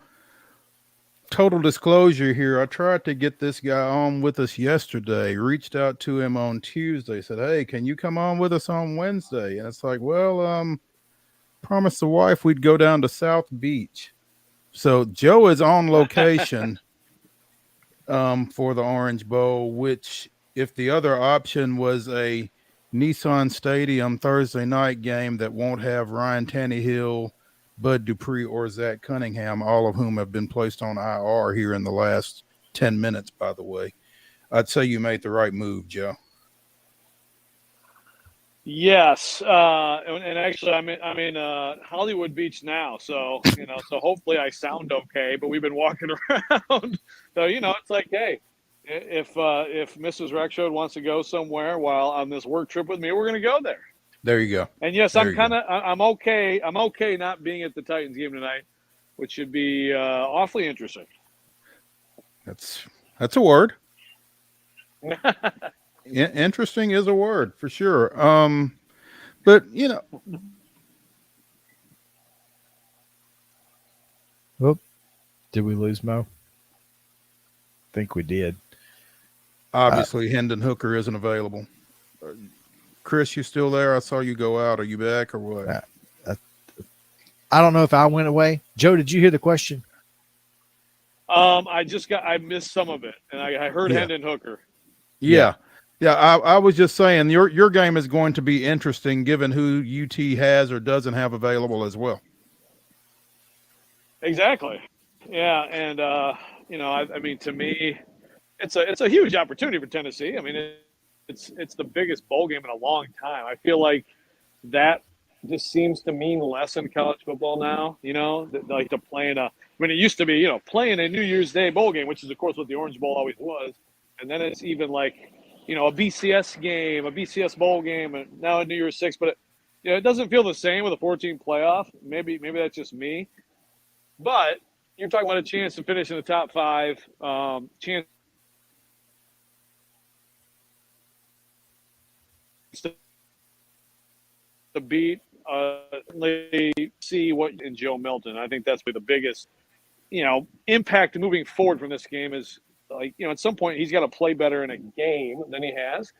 Speaker 2: total disclosure here, I tried to get this guy on with us yesterday, reached out to him on Tuesday, said, hey, can you come on with us on Wednesday? And it's like, well, promised the wife we'd go down to South Beach. So Joe is on location for the Orange Bowl, which if the other option was a Nissan Stadium Thursday night game that won't have Ryan Tannehill, Bud Dupree, or Zach Cunningham, all of whom have been placed on IR here in the last 10 minutes, by the way, I'd say you made the right move, Joe.
Speaker 14: Yes, and actually, I'm in Hollywood Beach now, so so hopefully I sound okay. But we've been walking around, so it's like, hey, if Mrs. Rexrode wants to go somewhere while on this work trip with me, we're going to go there.
Speaker 2: There you go.
Speaker 14: And yes,
Speaker 2: I'm
Speaker 14: okay. I'm okay not being at the Titans game tonight, which should be awfully interesting.
Speaker 2: That's a word. Interesting is a word for sure. But
Speaker 3: Whoop. Did we lose Mo? I think we did.
Speaker 2: Obviously, Hendon Hooker isn't available. Chris, you still there? I saw you go out. Are you back or what?
Speaker 3: I don't know if I went away. Joe, did you hear the question?
Speaker 14: I missed some of it, and I heard Hendon Hooker.
Speaker 2: Yeah. I was just saying your game is going to be interesting given who UT has or doesn't have available as well.
Speaker 14: Exactly. Yeah, and I mean, to me, it's a huge opportunity for Tennessee. I mean, it's the biggest bowl game in a long time. I feel like that just seems to mean less in college football now. Like to play in it used to be playing a New Year's Day bowl game, which is of course what the Orange Bowl always was, and then it's even like a BCS game, a BCS bowl game, and now a New Year's Six. But it doesn't feel the same with a 14 playoff. Maybe that's just me. But you're talking about a chance to finish in the top 5, chance to beat, see what in Joe Milton. I think that's the biggest, impact moving forward from this game is at some point he's got to play better in a game than he has.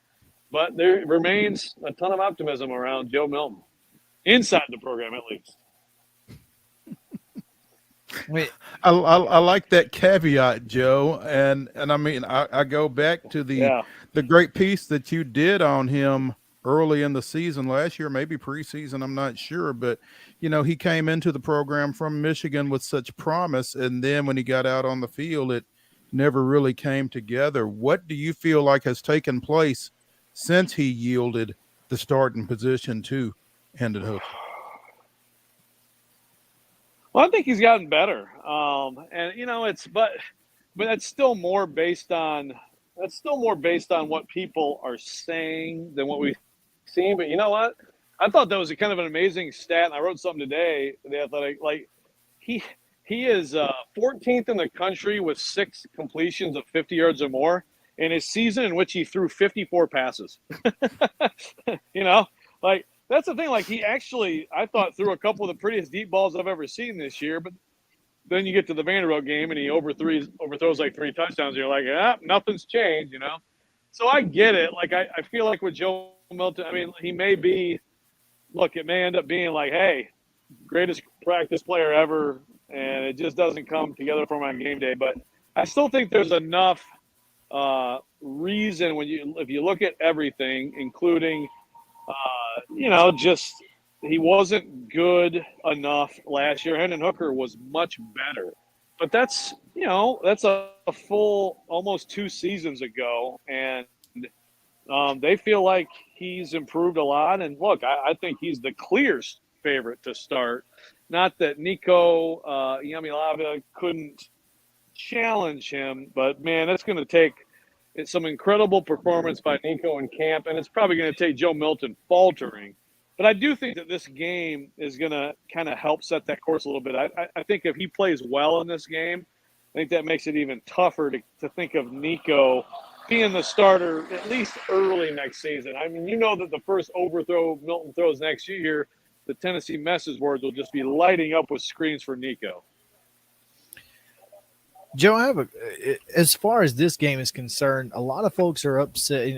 Speaker 14: But there remains a ton of optimism around Joe Milton inside the program, at least.
Speaker 2: Wait, I like that caveat, Joe, and I mean I go back to the great piece that you did on him early in the season last year, maybe preseason, I'm not sure, but he came into the program from Michigan with such promise, and then when he got out on the field, it never really came together. What do you feel like has taken place since he yielded the starting position to Hendon Hooker?
Speaker 14: Well, I think he's gotten better, and but that's still more based on what people are saying than what we've seen. But you know what? I thought that was a kind of an amazing stat, and I wrote something today. The Athletic, he is 14th in the country with 6 completions of 50 yards or more in his season in which he threw 54 passes. That's the thing. He actually, I thought, threw a couple of the prettiest deep balls I've ever seen this year. But then you get to the Vanderbilt game and he overthrows like 3 touchdowns. And you're like, nothing's changed, So I get it. I feel like with Joe Milton, I mean, he may be. Look, it may end up being like, hey, greatest practice player ever, and it just doesn't come together for him on game day. But I still think there's enough reason if you look at everything, including. Just he wasn't good enough last year. Hendon Hooker was much better, but that's a full almost 2 seasons ago, and they feel like he's improved a lot. And look, I think he's the clear favorite to start. Not that Nico Iamaleava couldn't challenge him, but man, it's going to take. It's some incredible performance by Nico in camp, and it's probably going to take Joe Milton faltering. But I do think that this game is going to kind of help set that course a little bit. I think if he plays well in this game, I think that makes it even tougher to think of Nico being the starter at least early next season. I mean, that the first overthrow Milton throws next year, the Tennessee message boards will just be lighting up with screens for Nico.
Speaker 3: Joe, as far as this game is concerned, a lot of folks are upset,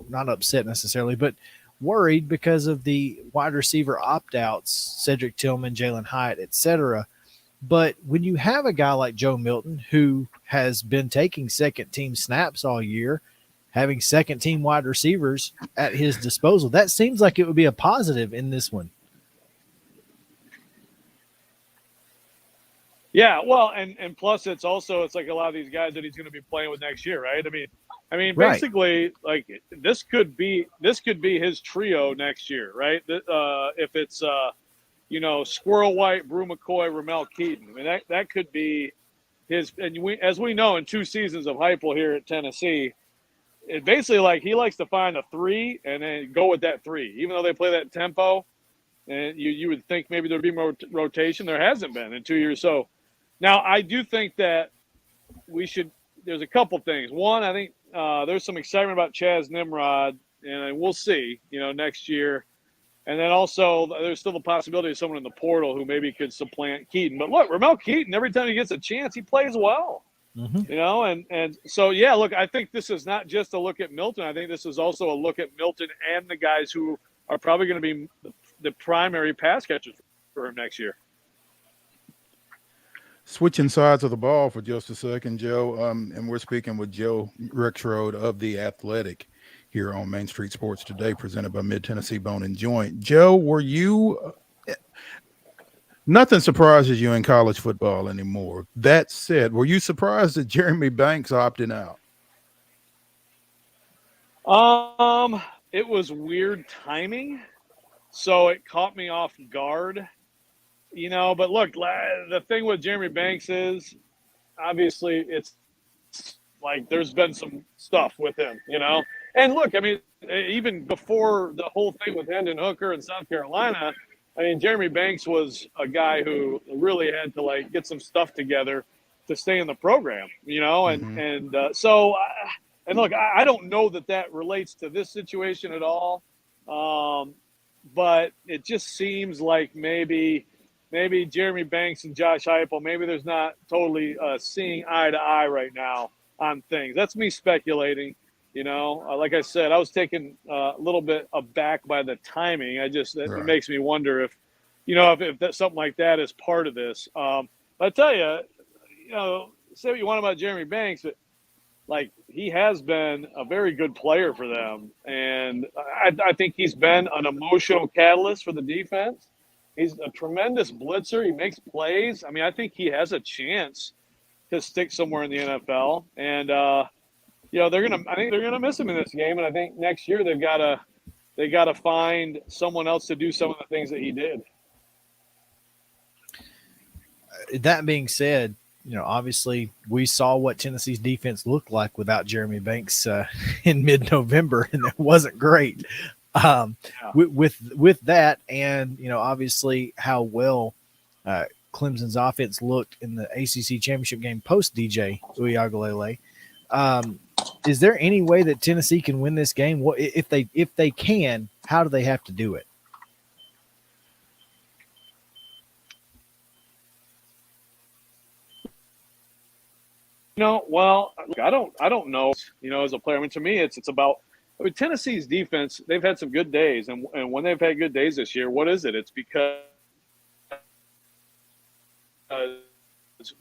Speaker 3: not upset necessarily, but worried because of the wide receiver opt-outs, Cedric Tillman, Jalen Hyatt, etc. But when you have a guy like Joe Milton, who has been taking second team snaps all year, having second team wide receivers at his disposal, that seems like it would be a positive in this one.
Speaker 14: Yeah, well, and plus it's like a lot of these guys that he's going to be playing with next year, right? I mean, basically, like this could be his trio next year, right? If it's Squirrel White, Brew McCoy, Ramel Keaton, I mean that could be his. And as we know, in 2 seasons of Heupel here at Tennessee, it basically like he likes to find a 3 and then go with that 3, even though they play that tempo. And you would think maybe there'd be more rotation. There hasn't been in 2 years, so. Now, I do think that there's a couple things. One, I think there's some excitement about Chaz Nimrod, and we'll see, next year. And then also there's still the possibility of someone in the portal who maybe could supplant Keaton. But look, Ramel Keaton, every time he gets a chance, he plays well. Mm-hmm. And so, yeah, look, I think this is not just a look at Milton. I think this is also a look at Milton and the guys who are probably going to be the primary pass catchers for him next year.
Speaker 2: Switching sides of the ball for just a second, Joe, and we're speaking with Joe Rexrode of The Athletic here on Main Street Sports Today, presented by Mid-Tennessee Bone and Joint. Joe, were you nothing surprises you in college football anymore. That said, were you surprised that Jeremy Banks opted out?
Speaker 14: It was weird timing, so it caught me off guard. But look, the thing with Jeremy Banks is obviously it's like there's been some stuff with him, And look, I mean, even before the whole thing with Hendon Hooker in South Carolina, I mean, Jeremy Banks was a guy who really had to get some stuff together to stay in the program, and look, I don't know that relates to this situation at all, but it just seems like maybe Jeremy Banks and Josh Heupel, maybe there's not totally seeing eye to eye right now on things. That's me speculating. Like I said, I was taken a little bit aback by the timing. It makes me wonder if that something like that is part of this. I tell you, say what you want about Jeremy Banks, but he has been a very good player for them, and I think he's been an emotional catalyst for the defense. He's a tremendous blitzer. He makes plays. I mean, I think he has a chance to stick somewhere in the NFL. And I think they're gonna miss him in this game. And I think next year they gotta find someone else to do some of the things that he did.
Speaker 3: That being said, obviously we saw what Tennessee's defense looked like without Jeremy Banks in mid-November, and it wasn't great. With that, and obviously how well Clemson's offense looked in the ACC championship game post DJ Uiagalelei, is there any way that Tennessee can win this game? What if they can? How do they have to do it?
Speaker 14: Well, I don't know. As a player, I mean, to me, it's about. I mean, Tennessee's defense, they've had some good days. And when they've had good days this year, what is it? It's because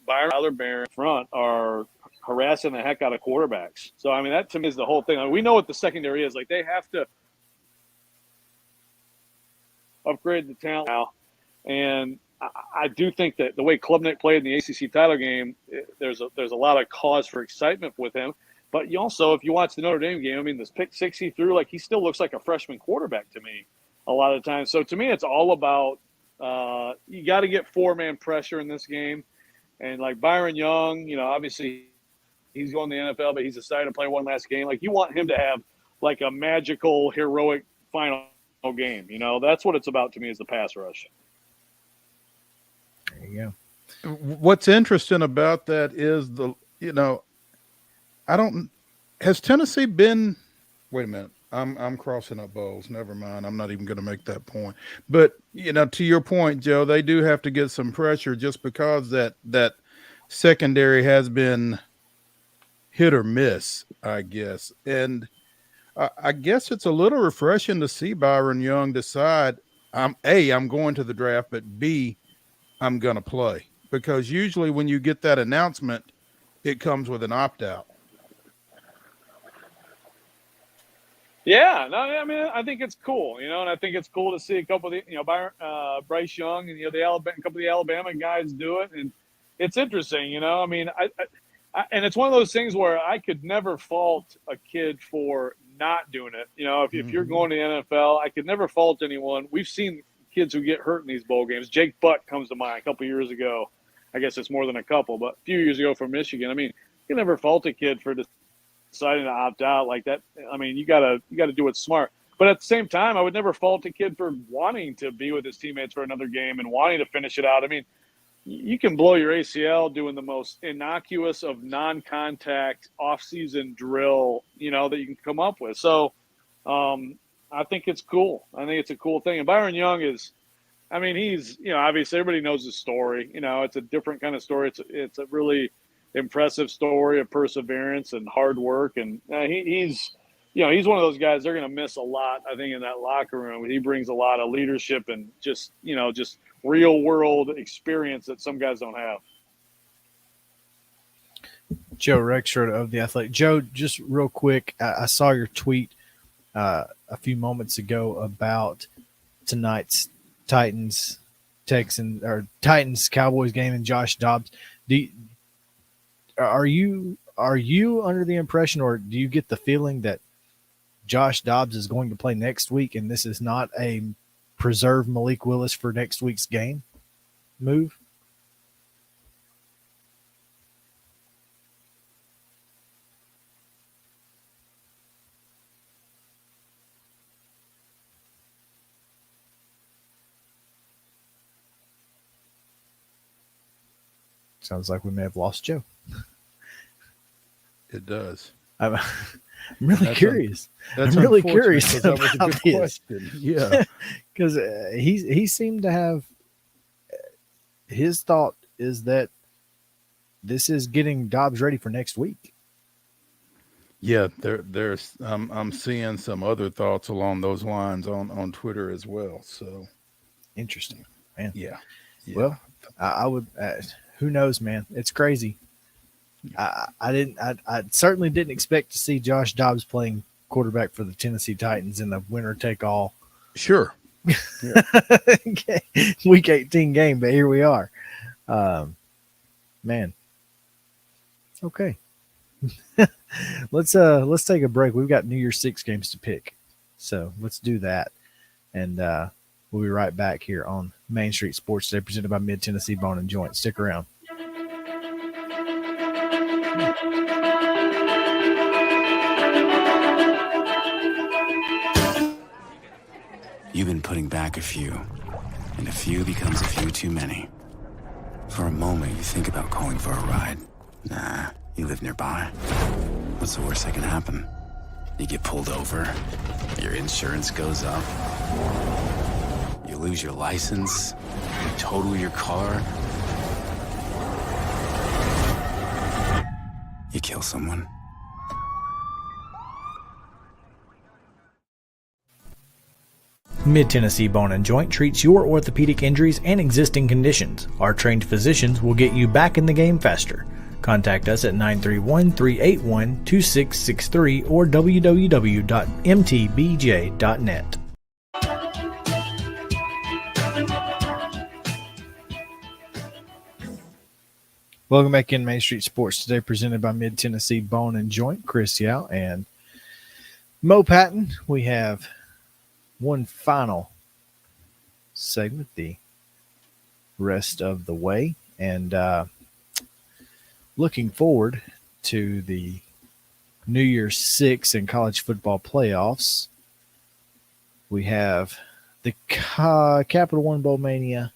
Speaker 14: Byron and Barron in front are harassing the heck out of quarterbacks. So, I mean, that to me is the whole thing. I mean, we know what the secondary is. They have to upgrade the talent now. And I do think that the way Klubnik played in the ACC title game, there's a lot of cause for excitement with him. But you also, if you watch the Notre Dame game, I mean, this pick six he threw, he still looks like a freshman quarterback to me a lot of times. So to me, it's all about you got to get 4-man pressure in this game. And Byron Young, obviously he's going to the NFL, but he's decided to play one last game. You want him to have a magical, heroic final game. That's what it's about to me is the pass rush.
Speaker 3: There you
Speaker 2: go. What's interesting about that is has Tennessee been, wait a minute, I'm crossing up bowls. Never mind. I'm not even going to make that point. But, to your point, Joe, they do have to get some pressure just because that secondary has been hit or miss, I guess. And I guess it's a little refreshing to see Byron Young decide, I'm going to the draft, but B, I'm going to play. Because usually when you get that announcement, it comes with an opt-out.
Speaker 14: Yeah, no, I mean, I think it's cool, and I think it's cool to see a couple of the, Bryce Young and a couple of the Alabama guys do it, and it's interesting, I mean, I and it's one of those things where I could never fault a kid for not doing it. If you're going to the NFL, I could never fault anyone. We've seen kids who get hurt in these bowl games. Jake Butt comes to mind a couple years ago. I guess it's more than a couple, but a few years ago from Michigan. I mean, you can never fault a kid for deciding to opt out like that. I mean, you gotta do it smart. But at the same time, I would never fault a kid for wanting to be with his teammates for another game and wanting to finish it out. I mean, you can blow your ACL doing the most innocuous of non-contact off-season drill, that you can come up with. So I think it's cool. I think it's a cool thing. And Byron Young is, I mean, he's, obviously everybody knows his story. It's a different kind of story. It's a really impressive story of perseverance and hard work. And he's one of those guys they're going to miss a lot, I think, in that locker room. He brings a lot of leadership and just real world experience that some guys don't have.
Speaker 3: Joe Rexrode of The Athletic. Joe, just real quick, I saw your tweet a few moments ago about tonight's Titans Cowboys game and Josh Dobbs. Are you under the impression, or do you get the feeling that Josh Dobbs is going to play next week and this is not a preserve Malik Willis for next week's game move? Sounds like we may have lost Joe.
Speaker 2: It does.
Speaker 3: I'm really curious.
Speaker 2: That's
Speaker 3: I'm really
Speaker 2: unfortunate,
Speaker 3: curious
Speaker 2: 'cause that was a
Speaker 3: about
Speaker 2: good
Speaker 3: this.
Speaker 2: question. Yeah.
Speaker 3: Because he seemed to have his thought is that this is getting Dobbs ready for next week.
Speaker 2: Yeah, there's I'm seeing some other thoughts along those lines on Twitter as well. So
Speaker 3: interesting, man.
Speaker 2: Yeah.
Speaker 3: Well, I would. Who knows, man? It's crazy. I certainly didn't expect to see Josh Dobbs playing quarterback for the Tennessee Titans in the winner take all.
Speaker 2: Sure.
Speaker 3: Yeah. Week 18 game, but here we are. Man. Okay. Let's take a break. We've got New Year's 6 games to pick. So let's do that. And we'll be right back here on Main Street Sports Today, presented by Mid Tennessee Bone and Joint. Stick around.
Speaker 15: You've been putting back a few, and a few becomes a few too many. For a moment, you think about calling for a ride. Nah, you live nearby. What's the worst that can happen? You get pulled over, your insurance goes up, you lose your license, you total your car, you kill someone.
Speaker 6: Mid Tennessee Bone and Joint treats your orthopedic injuries and existing conditions. Our trained physicians will get you back in the game faster. Contact us at 931-381-2663 or www.mtbj.net.
Speaker 3: Welcome back in Main Street Sports Today, presented by Mid Tennessee Bone and Joint. Chris Yao and Mo Patton. We have one final segment the rest of the way, and looking forward to the New Year's 6 and college football playoffs. We have the Capital One Bowl Mania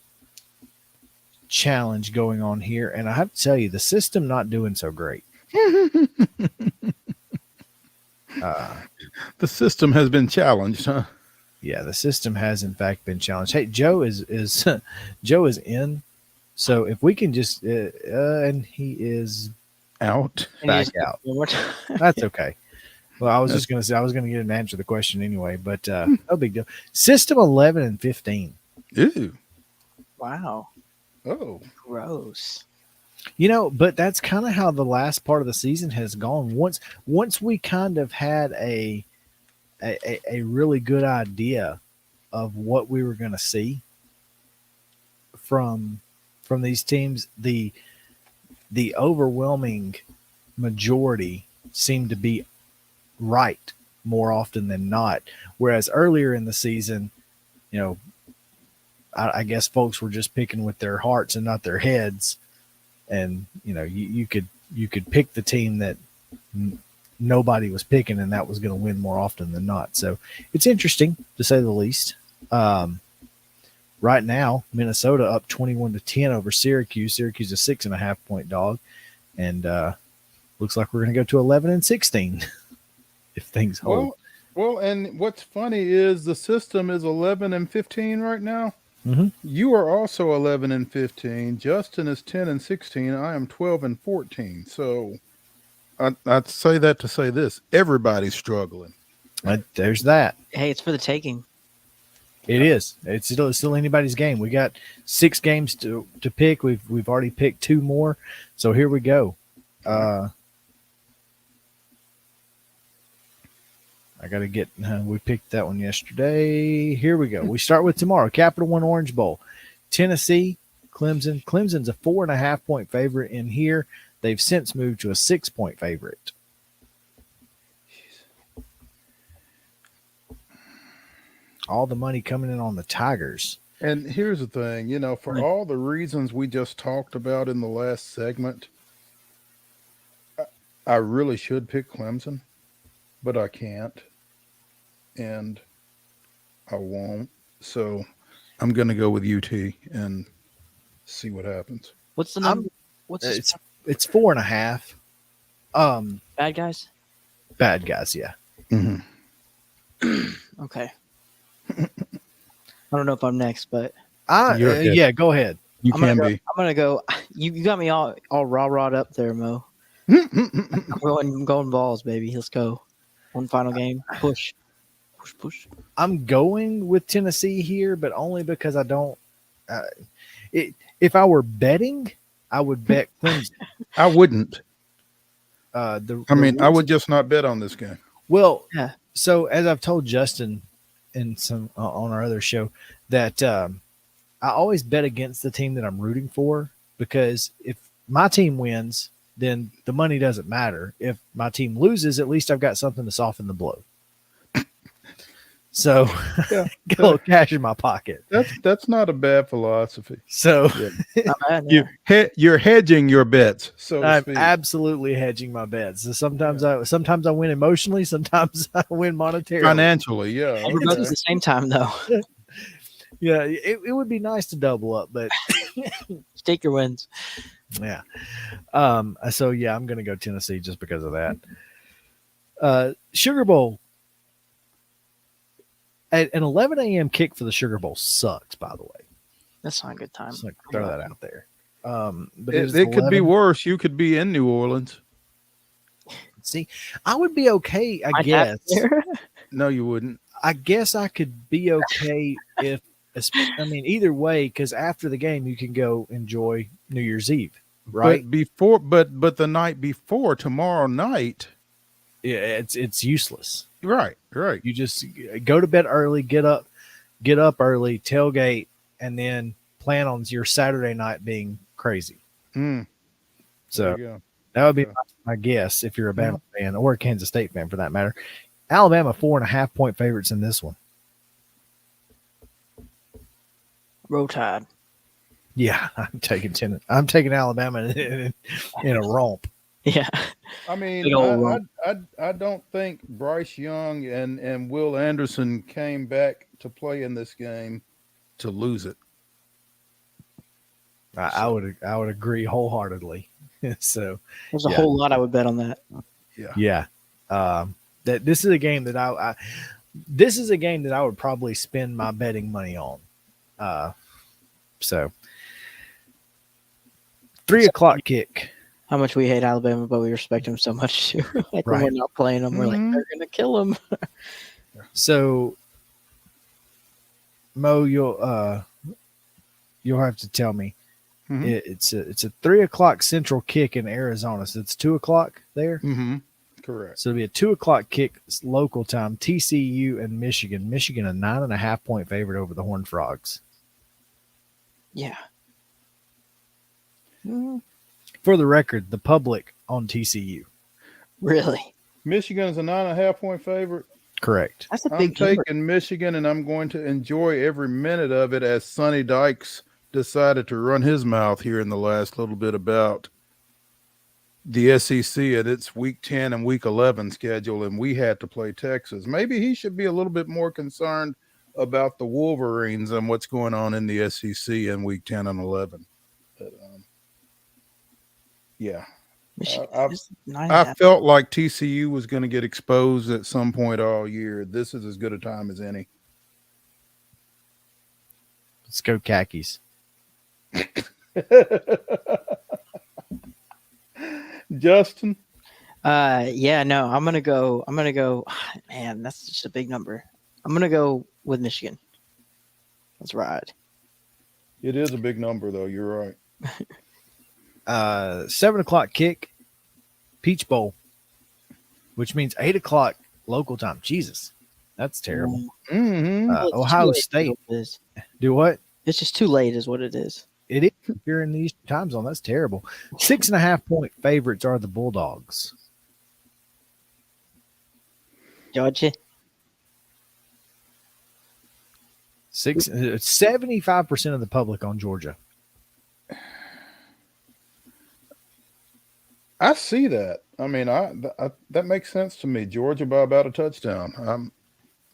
Speaker 3: challenge going on here, and I have to tell you, the system not doing so great.
Speaker 2: The system has been challenged, huh?
Speaker 3: Yeah, the system has in fact been challenged. Hey, Joe is Joe is in So if we can just, and he is
Speaker 2: out,
Speaker 3: back out. That's okay. Well, I was just going to say, I was going to get an answer to the question anyway, but no big deal. System 11 and 15.
Speaker 2: Ew.
Speaker 4: Wow.
Speaker 2: Oh.
Speaker 4: Gross.
Speaker 3: But that's kind of how the last part of the season has gone. Once we kind of had a really good idea of what we were going to see from these teams, the overwhelming majority seemed to be right more often than not. Whereas earlier in the season, I guess folks were just picking with their hearts and not their heads. And, you could pick the team that nobody was picking, and that was going to win more often than not. So it's interesting to say the least. Right now, Minnesota up 21-10 over Syracuse. Syracuse is a 6.5-point dog. And looks like we're going to go to 11-16 if things hold.
Speaker 2: Well, and what's funny is the system is 11-15 right now.
Speaker 3: Mm-hmm.
Speaker 2: You are also 11-15. Justin is 10-16. I am 12-14. So I'd say that to say this: everybody's struggling.
Speaker 3: There's that.
Speaker 4: Hey, it's for the taking.
Speaker 3: It is. It's still anybody's game. We got 6 games to pick. We've already picked 2 more. So here we go. I got to get we picked that one yesterday. Here we go. We start with tomorrow. Capital One Orange Bowl. Tennessee, Clemson. Clemson's a 4.5-point favorite in here. They've since moved to a 6-point favorite. All the money coming in on the Tigers.
Speaker 2: And here's the thing, for all the reasons we just talked about in the last segment, I really should pick Clemson, but I can't. And I won't. So I'm going to go with UT and see what happens.
Speaker 4: What's the number?
Speaker 3: It's 4.5.
Speaker 4: Bad guys?
Speaker 3: Bad guys, yeah.
Speaker 2: Mm-hmm.
Speaker 4: Okay. I don't know if I'm next, but
Speaker 3: yeah, go ahead.
Speaker 2: You can be.
Speaker 4: I'm gonna go. You got me all rah-rah'd up there, Mo. I'm going balls, baby. Let's go. One final game. Push.
Speaker 3: I'm going with Tennessee here, but only because I don't. If I were betting, I would bet Clemson.
Speaker 2: I wouldn't.
Speaker 3: I
Speaker 2: would just not bet on this game.
Speaker 3: Well, yeah. So as I've told Justin in some on our other show, that I always bet against the team that I'm rooting for, because if my team wins, then the money doesn't matter. If my team loses, at least I've got something to soften the blow. So get a little cash in my pocket.
Speaker 2: That's not a bad philosophy.
Speaker 3: So
Speaker 2: you're hedging your bets. So
Speaker 3: I'm absolutely hedging my bets. So sometimes I win emotionally, sometimes I win monetarily.
Speaker 2: Financially, yeah.
Speaker 4: Everybody's at the same time though.
Speaker 3: Yeah, it would be nice to double up, but
Speaker 4: take your wins.
Speaker 3: Yeah. So yeah, I'm gonna go Tennessee just because of that. Sugar Bowl. An 11 a.m. kick for the Sugar Bowl sucks, by the way.
Speaker 4: That's not a good time.
Speaker 3: Just like throw that out there. But
Speaker 2: it could be worse. You could be in New Orleans.
Speaker 3: See, I would be okay, I guess.
Speaker 2: No, you wouldn't.
Speaker 3: I guess I could be okay if, either way, because after the game, you can go enjoy New Year's Eve, right?
Speaker 2: But the night before, tomorrow night,
Speaker 3: yeah, it's useless.
Speaker 2: Right.
Speaker 3: You just go to bed early, get up early, tailgate, and then plan on your Saturday night being crazy. So that would be my guess if you're a Bama fan or a Kansas State fan for that matter. Alabama 4.5-point favorites in this one.
Speaker 4: Roll Tide.
Speaker 3: Yeah, I'm taking Alabama in a romp.
Speaker 4: Yeah.
Speaker 2: I don't think Bryce Young and Will Anderson came back to play in this game to lose it.
Speaker 3: I would agree wholeheartedly. So
Speaker 4: there's a whole lot I would bet on that.
Speaker 3: Yeah. That this is a game that I would probably spend my betting money on. So 3:00 kick.
Speaker 4: How much we hate Alabama, but we respect them so much too. Like when we're not playing them, we're like, they're gonna kill them.
Speaker 3: So, Mo, you'll have to tell me. It's a 3:00 Central kick in Arizona. So it's 2:00 there.
Speaker 2: Correct.
Speaker 3: So it'll be a 2:00 kick local time. TCU and Michigan. Michigan a 9.5 point favorite over the Horned Frogs.
Speaker 4: Yeah.
Speaker 3: For the record, the public on TCU.
Speaker 4: Really?
Speaker 2: Michigan's a 9.5 point favorite.
Speaker 3: Correct.
Speaker 4: That's a
Speaker 2: I'm
Speaker 4: big
Speaker 2: taking
Speaker 4: number.
Speaker 2: Michigan, and I'm going to enjoy every minute of it as Sonny Dykes decided to run his mouth here in the last little bit about the SEC and its Week 10 and Week 11 schedule, and we had to play Texas. Maybe he should be a little bit more concerned about the Wolverines and what's going on in the SEC in Week 10 and 11. But, yeah. I felt like TCU was going to get exposed at some point all year. This is as good a time as any.
Speaker 3: Let's go Khakis.
Speaker 2: Justin?
Speaker 4: Yeah, no, I'm gonna go. Man, that's just a big number. I'm gonna go with Michigan. Let's ride.
Speaker 2: It is a big number, though. You're right.
Speaker 3: 7:00 kick, Peach Bowl, which means 8:00 local time. Jesus, that's terrible. Ohio State. Do what?
Speaker 4: It's just too late, is what it is.
Speaker 3: It is. If you're in the Eastern time zone, that's terrible. 6.5 point favorites are the Bulldogs.
Speaker 4: Georgia.
Speaker 3: 75% of the public on Georgia.
Speaker 2: I see that. I mean, that makes sense to me. Georgia by about a touchdown.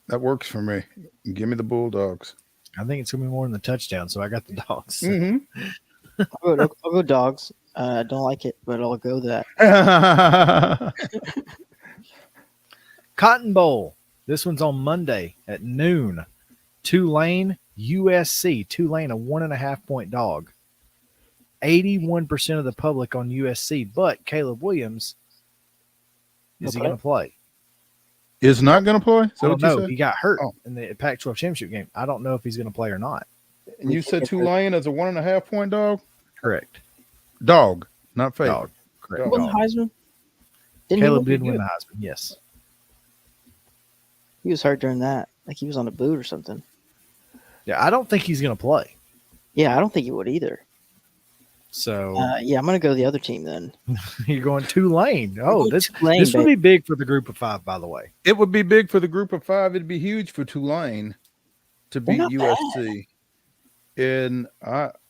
Speaker 2: That works for me. Give me the Bulldogs.
Speaker 3: I think it's going to be more than the touchdown, so I got the Dogs.
Speaker 4: I'll go Dogs. I don't like it, but I'll go that.
Speaker 3: Cotton Bowl. This one's on Monday at noon. Tulane, USC. Tulane, a 1.5 point dog. 81% of the public on USC, but Caleb Williams is he going to play?
Speaker 2: Is not going to play?
Speaker 3: No, he got hurt in the Pac-12 championship game. I don't know if he's going to play or not.
Speaker 2: And you said Tulane as a 1.5 point dog?
Speaker 3: Correct.
Speaker 2: Dog, not favorite.
Speaker 3: Dog. Correct.
Speaker 4: Wasn't Heisman?
Speaker 3: Caleb did win the Heisman, yes.
Speaker 4: He was hurt during that. Like he was on a boot or something.
Speaker 3: Yeah, I don't think he's going to play.
Speaker 4: Yeah, I don't think he would either.
Speaker 3: So
Speaker 4: yeah, I'm going to go the other team then.
Speaker 3: You're going Tulane. Oh, this
Speaker 4: Tulane,
Speaker 3: would be big for the group of 5, by the way.
Speaker 2: It would be big for the group of 5. It'd be huge for Tulane to beat USC. And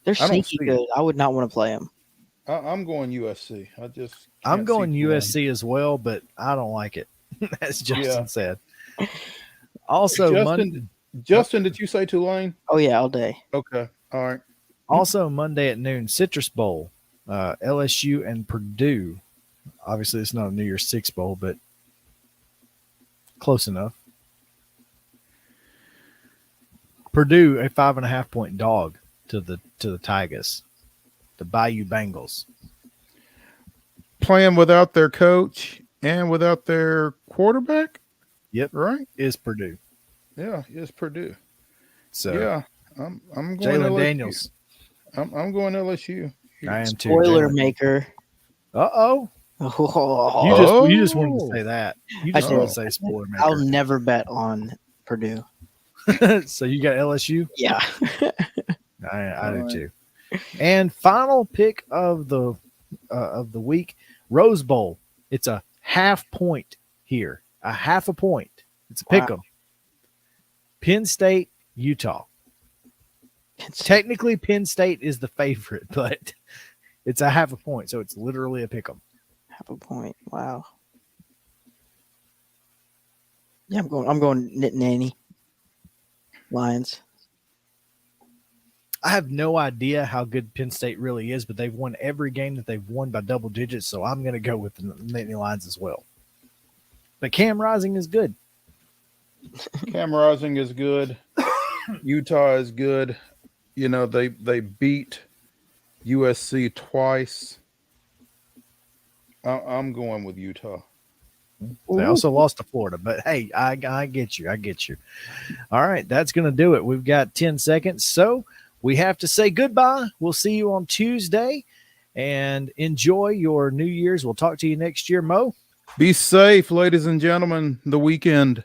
Speaker 4: they're sneaky good. I would not want to play them.
Speaker 2: I'm going USC.
Speaker 3: I'm going USC as well, but I don't like it. As Justin said. Also,
Speaker 2: Justin, did you say Tulane?
Speaker 4: Oh yeah, all day.
Speaker 2: Okay, all right.
Speaker 3: Also, Monday at noon, Citrus Bowl, LSU and Purdue. Obviously, it's not a New Year's Six Bowl, but close enough. Purdue, a 5.5 point dog to the Tigers, the Bayou Bengals.
Speaker 2: Playing without their coach and without their quarterback?
Speaker 3: Yep.
Speaker 2: Right?
Speaker 3: Is Purdue.
Speaker 2: Yeah, is Purdue.
Speaker 3: So
Speaker 2: yeah, I'm going
Speaker 3: Jalen
Speaker 2: LSU.
Speaker 3: Daniels.
Speaker 2: I'm going LSU.
Speaker 3: I am too.
Speaker 4: Spoiler maker.
Speaker 3: Uh-oh.
Speaker 4: Oh.
Speaker 3: You just wanted to say that. You just wanted to say spoiler maker.
Speaker 4: I'll never bet on Purdue.
Speaker 3: So you got LSU?
Speaker 4: Yeah.
Speaker 3: I do too. And final pick of the week, Rose Bowl. It's a half point here. A half a point. It's a pick 'em. Penn State, Utah. Technically, Penn State is the favorite, but it's a half a point, so it's literally a pick 'em.
Speaker 4: Half a point. Wow. Yeah, I'm going Nanny. Lions.
Speaker 3: I have no idea how good Penn State really is, but they've won every game that they've won by double digits, so I'm going to go with the Nittany Lions as well. But Cam Rising is good.
Speaker 2: Cam Rising is good. Utah is good. You know, they beat USC twice. I'm going with Utah.
Speaker 3: They also lost to Florida, but hey, I get you. I get you. All right, that's going to do it. We've got 10 seconds, so we have to say goodbye. We'll see you on Tuesday, and enjoy your New Year's. We'll talk to you next year, Mo.
Speaker 2: Be safe, ladies and gentlemen, the weekend.